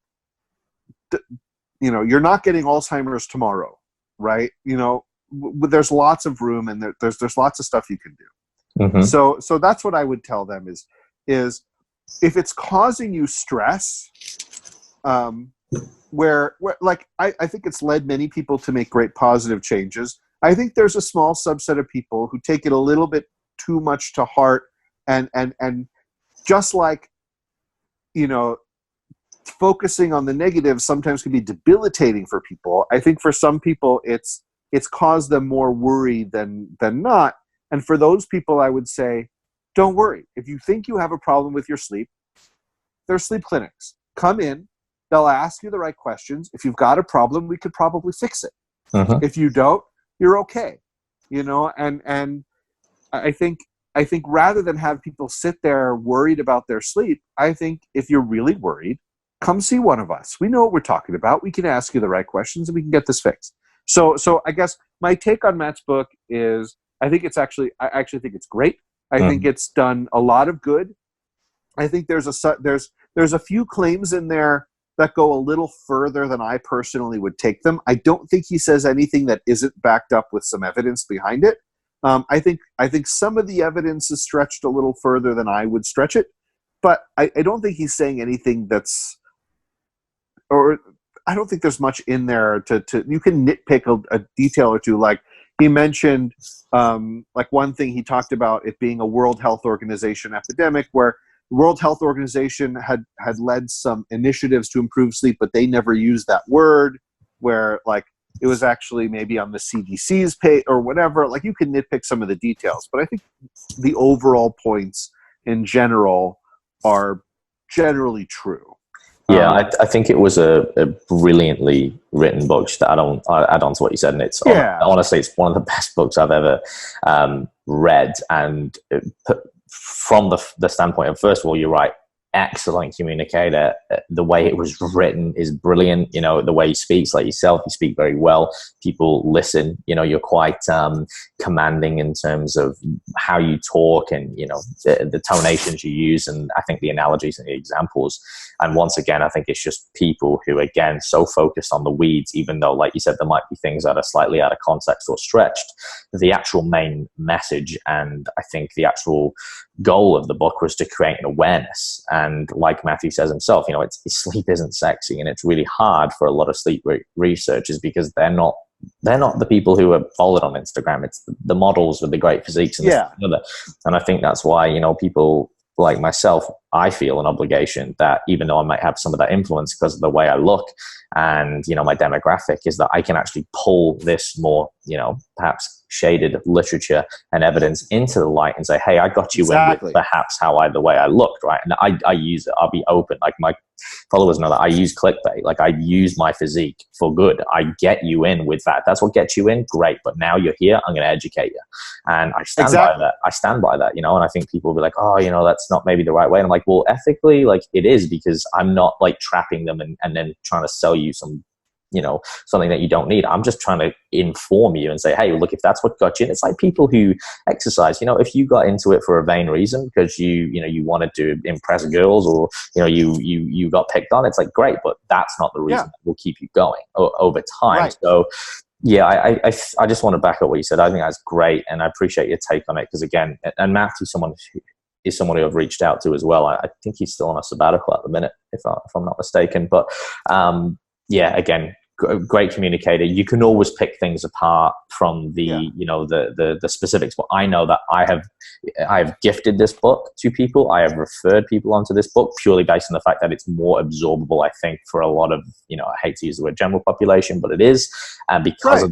you know, you're not getting Alzheimer's tomorrow, right? You know, there's lots of room, and there's lots of stuff you can do. So that's what I would tell them is if it's causing you stress, where like, I think it's led many people to make great positive changes. I think there's a small subset of people who take it a little bit too much to heart, and just like, you know, focusing on the negative sometimes can be debilitating for people. I think for some people it's caused them more worry than not. And for those people, I would say, don't worry. If you think you have a problem with your sleep, there's sleep clinics. Come in. They'll ask you the right questions. If you've got a problem, we could probably fix it. If you don't, you're okay. You know, and I think rather than have people sit there worried about their sleep, I think if you're really worried, come see one of us. We know what we're talking about. We can ask you the right questions and we can get this fixed. So I guess my take on Matt's book is I actually think it's great. I think it's done a lot of good. I think there's a few claims in there that go a little further than I personally would take them. I don't think he says anything that isn't backed up with some evidence behind it. I think some of the evidence is stretched a little further than I would stretch it, but I don't think he's saying anything or I don't think there's much in there to you can nitpick a detail or two. Like he mentioned, like one thing he talked about it being a World Health Organization epidemic, where the World Health Organization had led some initiatives to improve sleep, but they never used that word, where like it was actually maybe on the CDC's page or whatever. Like you can nitpick some of the details, but I think the overall points in general are generally true. Yeah, I think it was a brilliantly written book. Just to add on to what you said, and it's honestly, it's one of the best books I've ever read. And from the standpoint of, first of all, you're right, excellent communicator. The way it was written is brilliant. You know, the way he speaks, like yourself, you speak very well. People listen. You know, you're quite commanding in terms of how you talk and, you know, the tonations you use, and I think the analogies and the examples. And once again, I think it's just people who, again, so focused on the weeds, even though, like you said, there might be things that are slightly out of context or stretched. The actual main message, and I think the actual goal of the book was to create an awareness. And like Matthew says himself, sleep isn't sexy, and it's really hard for a lot of sleep researchers because they're not the people who are followed on Instagram. It's the models with the great physiques and this and the other. And I think that's why, people like myself, I feel an obligation that even though I might have some of that influence because of the way I look and, my demographic, is that I can actually pull this more, perhaps shaded literature and evidence into the light and say, hey, I got you in with perhaps the way I looked, right? And I use it. I'll be open. Like, my followers know that I use clickbait. Like, I use my physique for good. I get you in with that. That's what gets you in. Great. But now you're here. I'm going to educate you. And I stand by that. I stand by that, and I think people will be like, oh, that's not maybe the right way. And I'm like, well, ethically, like, it is, because I'm not like trapping them and then trying to sell you some, something that you don't need. I'm just trying to inform you and say, hey, look, if that's what got you in. It's like people who exercise, if you got into it for a vain reason because you wanted to impress girls, or you got picked on, it's like, great, but that's not the reason that will keep you going over time. Right. So yeah, I just want to back up what you said. I think that's great, and I appreciate your take on it, because again, and Matthew, someone who I've reached out to as well. I think he's still on a sabbatical at the minute, if I'm not mistaken. But yeah, again, great communicator. You can always pick things apart from the the specifics. But I know that I have gifted this book to people. I have referred people onto this book purely based on the fact that it's more absorbable, I think, for a lot of, I hate to use the word general population, but it is, because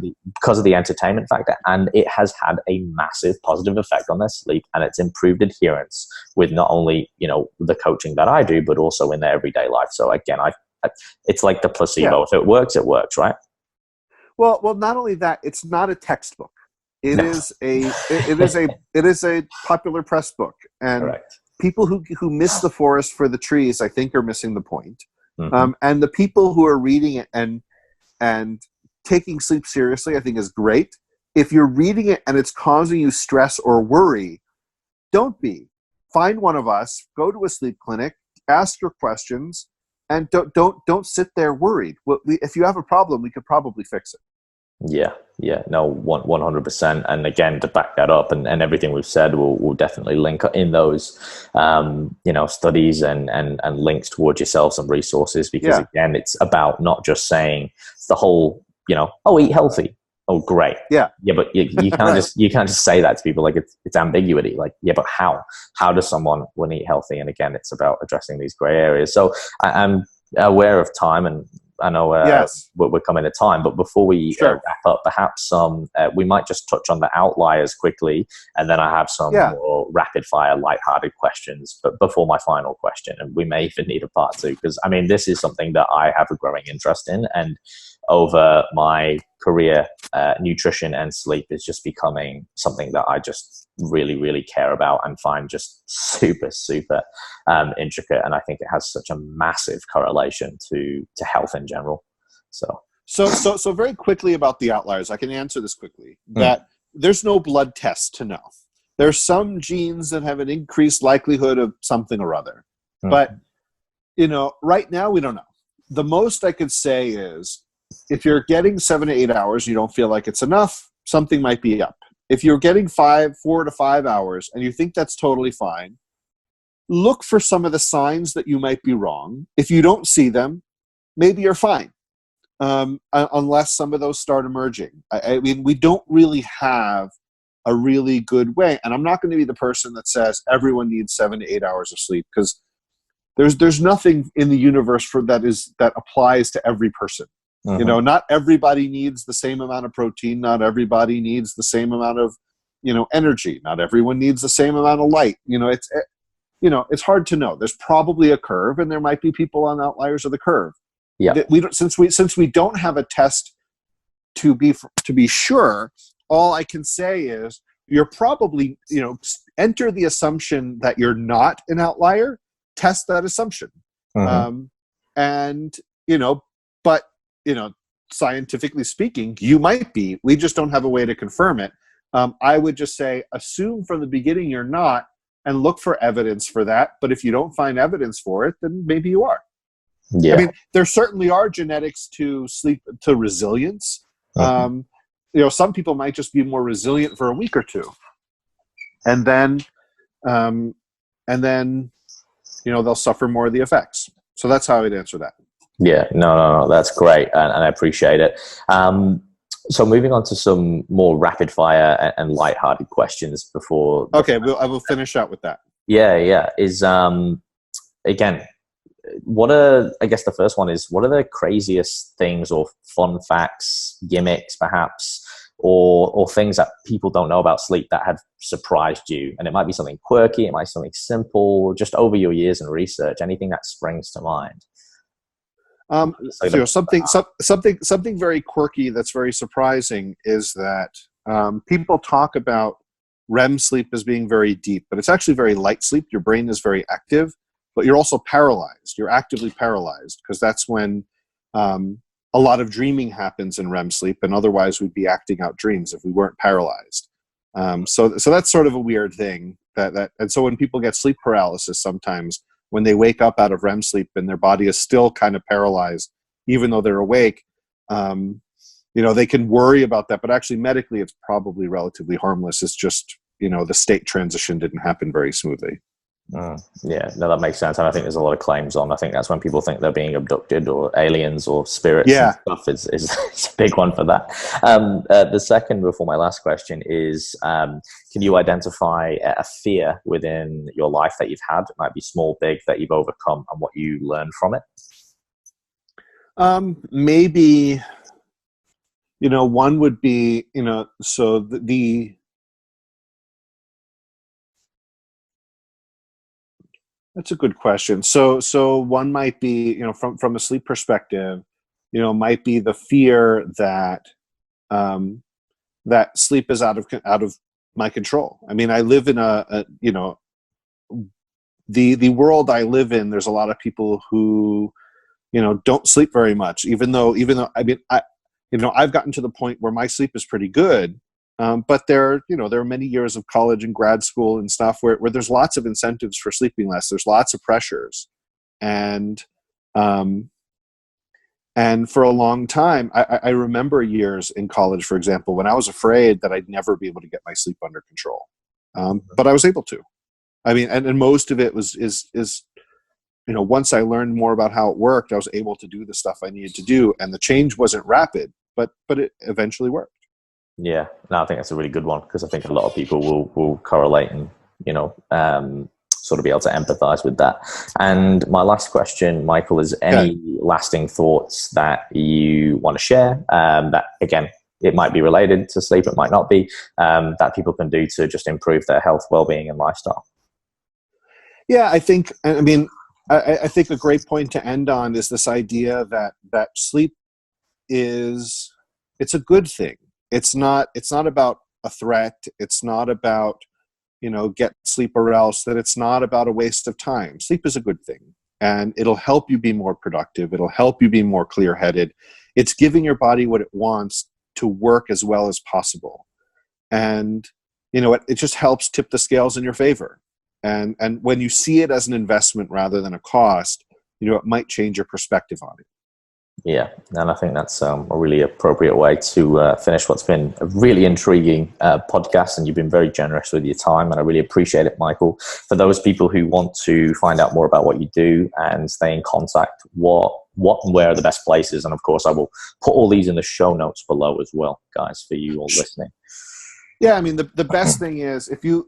of the entertainment factor, and it has had a massive positive effect on their sleep, and it's improved adherence with not only the coaching that I do, but also in their everyday life. So again, it's like the placebo. If it works, right? Well, not only that, it's not a textbook. It is a popular press book, and correct. People who miss the forest for the trees, I think, are missing the point. Mm-hmm. And the people who are reading it and taking sleep seriously, I think, is great. If you're reading it and it's causing you stress or worry, don't be. Find one of us, go to a sleep clinic, ask your questions. And don't sit there worried. If you have a problem, we could probably fix it. Yeah, no, 100%. And again, to back that up, and everything we've said, we'll definitely link in those, studies and links towards yourself, some resources, because again, it's about not just saying the whole, eat healthy. Oh, great. Yeah, but you can't just say that to people. Like, it's ambiguity. Like, yeah, but how does someone want to eat healthy? And again, it's about addressing these gray areas. So I'm aware of time, and I know we're coming to time, but before we wrap up, perhaps we might just touch on the outliers quickly, and then I have some more rapid fire, lighthearted questions, but before my final question, and we may even need a part 2, because I mean, this is something that I have a growing interest in, and over my career, nutrition and sleep is just becoming something that I just really, really care about and find just super, super intricate. And I think it has such a massive correlation to health in general. So very quickly about the outliers, I can answer this quickly, that there's no blood test to know. There's some genes that have an increased likelihood of something or other. But, right now we don't know. The most I could say is, if you're getting 7 to 8 hours, you don't feel like it's enough, something might be up. If you're getting 4 to 5 hours and you think that's totally fine, look for some of the signs that you might be wrong. If you don't see them, maybe you're fine, unless some of those start emerging. I mean, we don't really have a really good way. And I'm not going to be the person that says everyone needs 7 to 8 hours of sleep, because there's nothing in the universe that applies to every person. Not everybody needs the same amount of protein. Not everybody needs the same amount of, energy. Not everyone needs the same amount of light. It's hard to know. There's probably a curve, and there might be people on outliers of the curve. Yeah. Since we don't have a test to be sure, all I can say is you're probably, enter the assumption that you're not an outlier. Test that assumption, but. Scientifically speaking, you might be. We just don't have a way to confirm it. I would just say, assume from the beginning you're not, and look for evidence for that. But if you don't find evidence for it, then maybe you are. Yeah. I mean, there certainly are genetics to sleep, to resilience. Some people might just be more resilient for a week or two. And then, and then, they'll suffer more of the effects. So that's how I'd answer that. Yeah, no, that's great, and I appreciate it. So moving on to some more rapid fire and lighthearted questions before. Okay, I will finish out with that. Yeah. Is again, I guess the first one is, what are the craziest things or fun facts, gimmicks perhaps, or things that people don't know about sleep that have surprised you? And it might be something quirky, it might be something simple, just over your years in research, anything that springs to mind. Something very quirky that's very surprising is that people talk about REM sleep as being very deep, but it's actually very light sleep. Your brain is very active, but you're also paralyzed. You're actively paralyzed, because that's when a lot of dreaming happens in REM sleep, and otherwise we'd be acting out dreams if we weren't paralyzed. So that's sort of a weird thing. And so when people get sleep paralysis, sometimes when they wake up out of REM sleep and their body is still kind of paralyzed, even though they're awake, they can worry about that. But actually, medically, it's probably relatively harmless. It's just, the state transition didn't happen very smoothly. Yeah, no, that makes sense. And I think there's a lot of claims on. I think that's when people think they're being abducted or aliens or spirits. Yeah. And stuff is a big one for that. The second, before my last question, is can you identify a fear within your life that you've had? It might be small, big, that you've overcome, and what you learned from it. Maybe, one would be, so that's a good question. So one might be, from a sleep perspective, might be the fear that that sleep is out of my control. I mean, I live in the world I live in. There's a lot of people who, don't sleep very much, even though I mean, I've gotten to the point where my sleep is pretty good. But there are many years of college and grad school and stuff where there's lots of incentives for sleeping less. There's lots of pressures. And for a long time, I remember years in college, for example, when I was afraid that I'd never be able to get my sleep under control. But I was able to. I mean, and most of it is once I learned more about how it worked, I was able to do the stuff I needed to do. And the change wasn't rapid, but it eventually worked. Yeah, no, I think that's a really good one, because I think a lot of people will correlate and, sort of be able to empathize with that. And my last question, Michael, is any lasting thoughts that you want to share that, again, it might be related to sleep, it might not be, that people can do to just improve their health, well-being, and lifestyle? Yeah, I think a great point to end on is this idea that sleep it's a good thing. It's not about a threat. It's not about, get sleep or else, that it's not about a waste of time. Sleep is a good thing, and it'll help you be more productive. It'll help you be more clear-headed. It's giving your body what it wants to work as well as possible. And, it just helps tip the scales in your favor. And when you see it as an investment rather than a cost, it might change your perspective on it. Yeah, and I think that's a really appropriate way to finish what's been a really intriguing podcast, and you've been very generous with your time, and I really appreciate it, Michael. For those people who want to find out more about what you do and stay in contact, what and where are the best places? And of course, I will put all these in the show notes below as well, guys, for you all listening. Yeah, I mean, the best thing is if you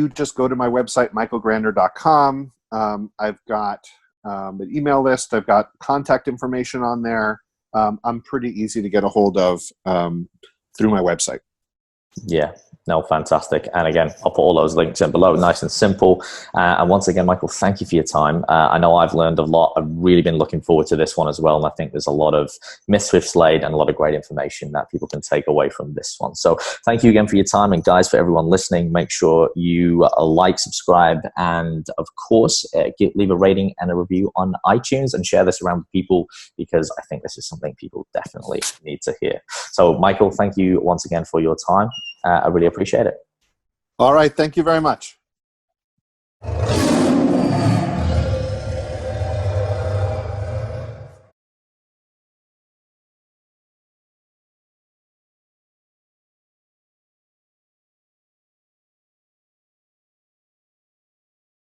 just go to my website, michaelgrandner.com, I've got an email list. I've got contact information on there. I'm pretty easy to get a hold of through my website. Yeah, no, fantastic. And again, I'll put all those links in below, nice and simple. And once again, Michael, thank you for your time. I know I've learned a lot. I've really been looking forward to this one as well. And I think there's a lot of myths we've slayed and a lot of great information that people can take away from this one. So thank you again for your time. And guys, for everyone listening, make sure you like, subscribe, and of course, leave a rating and a review on iTunes, and share this around with people, because I think this is something people definitely need to hear. So Michael, thank you once again for your time. I really appreciate it. All right. Thank you very much.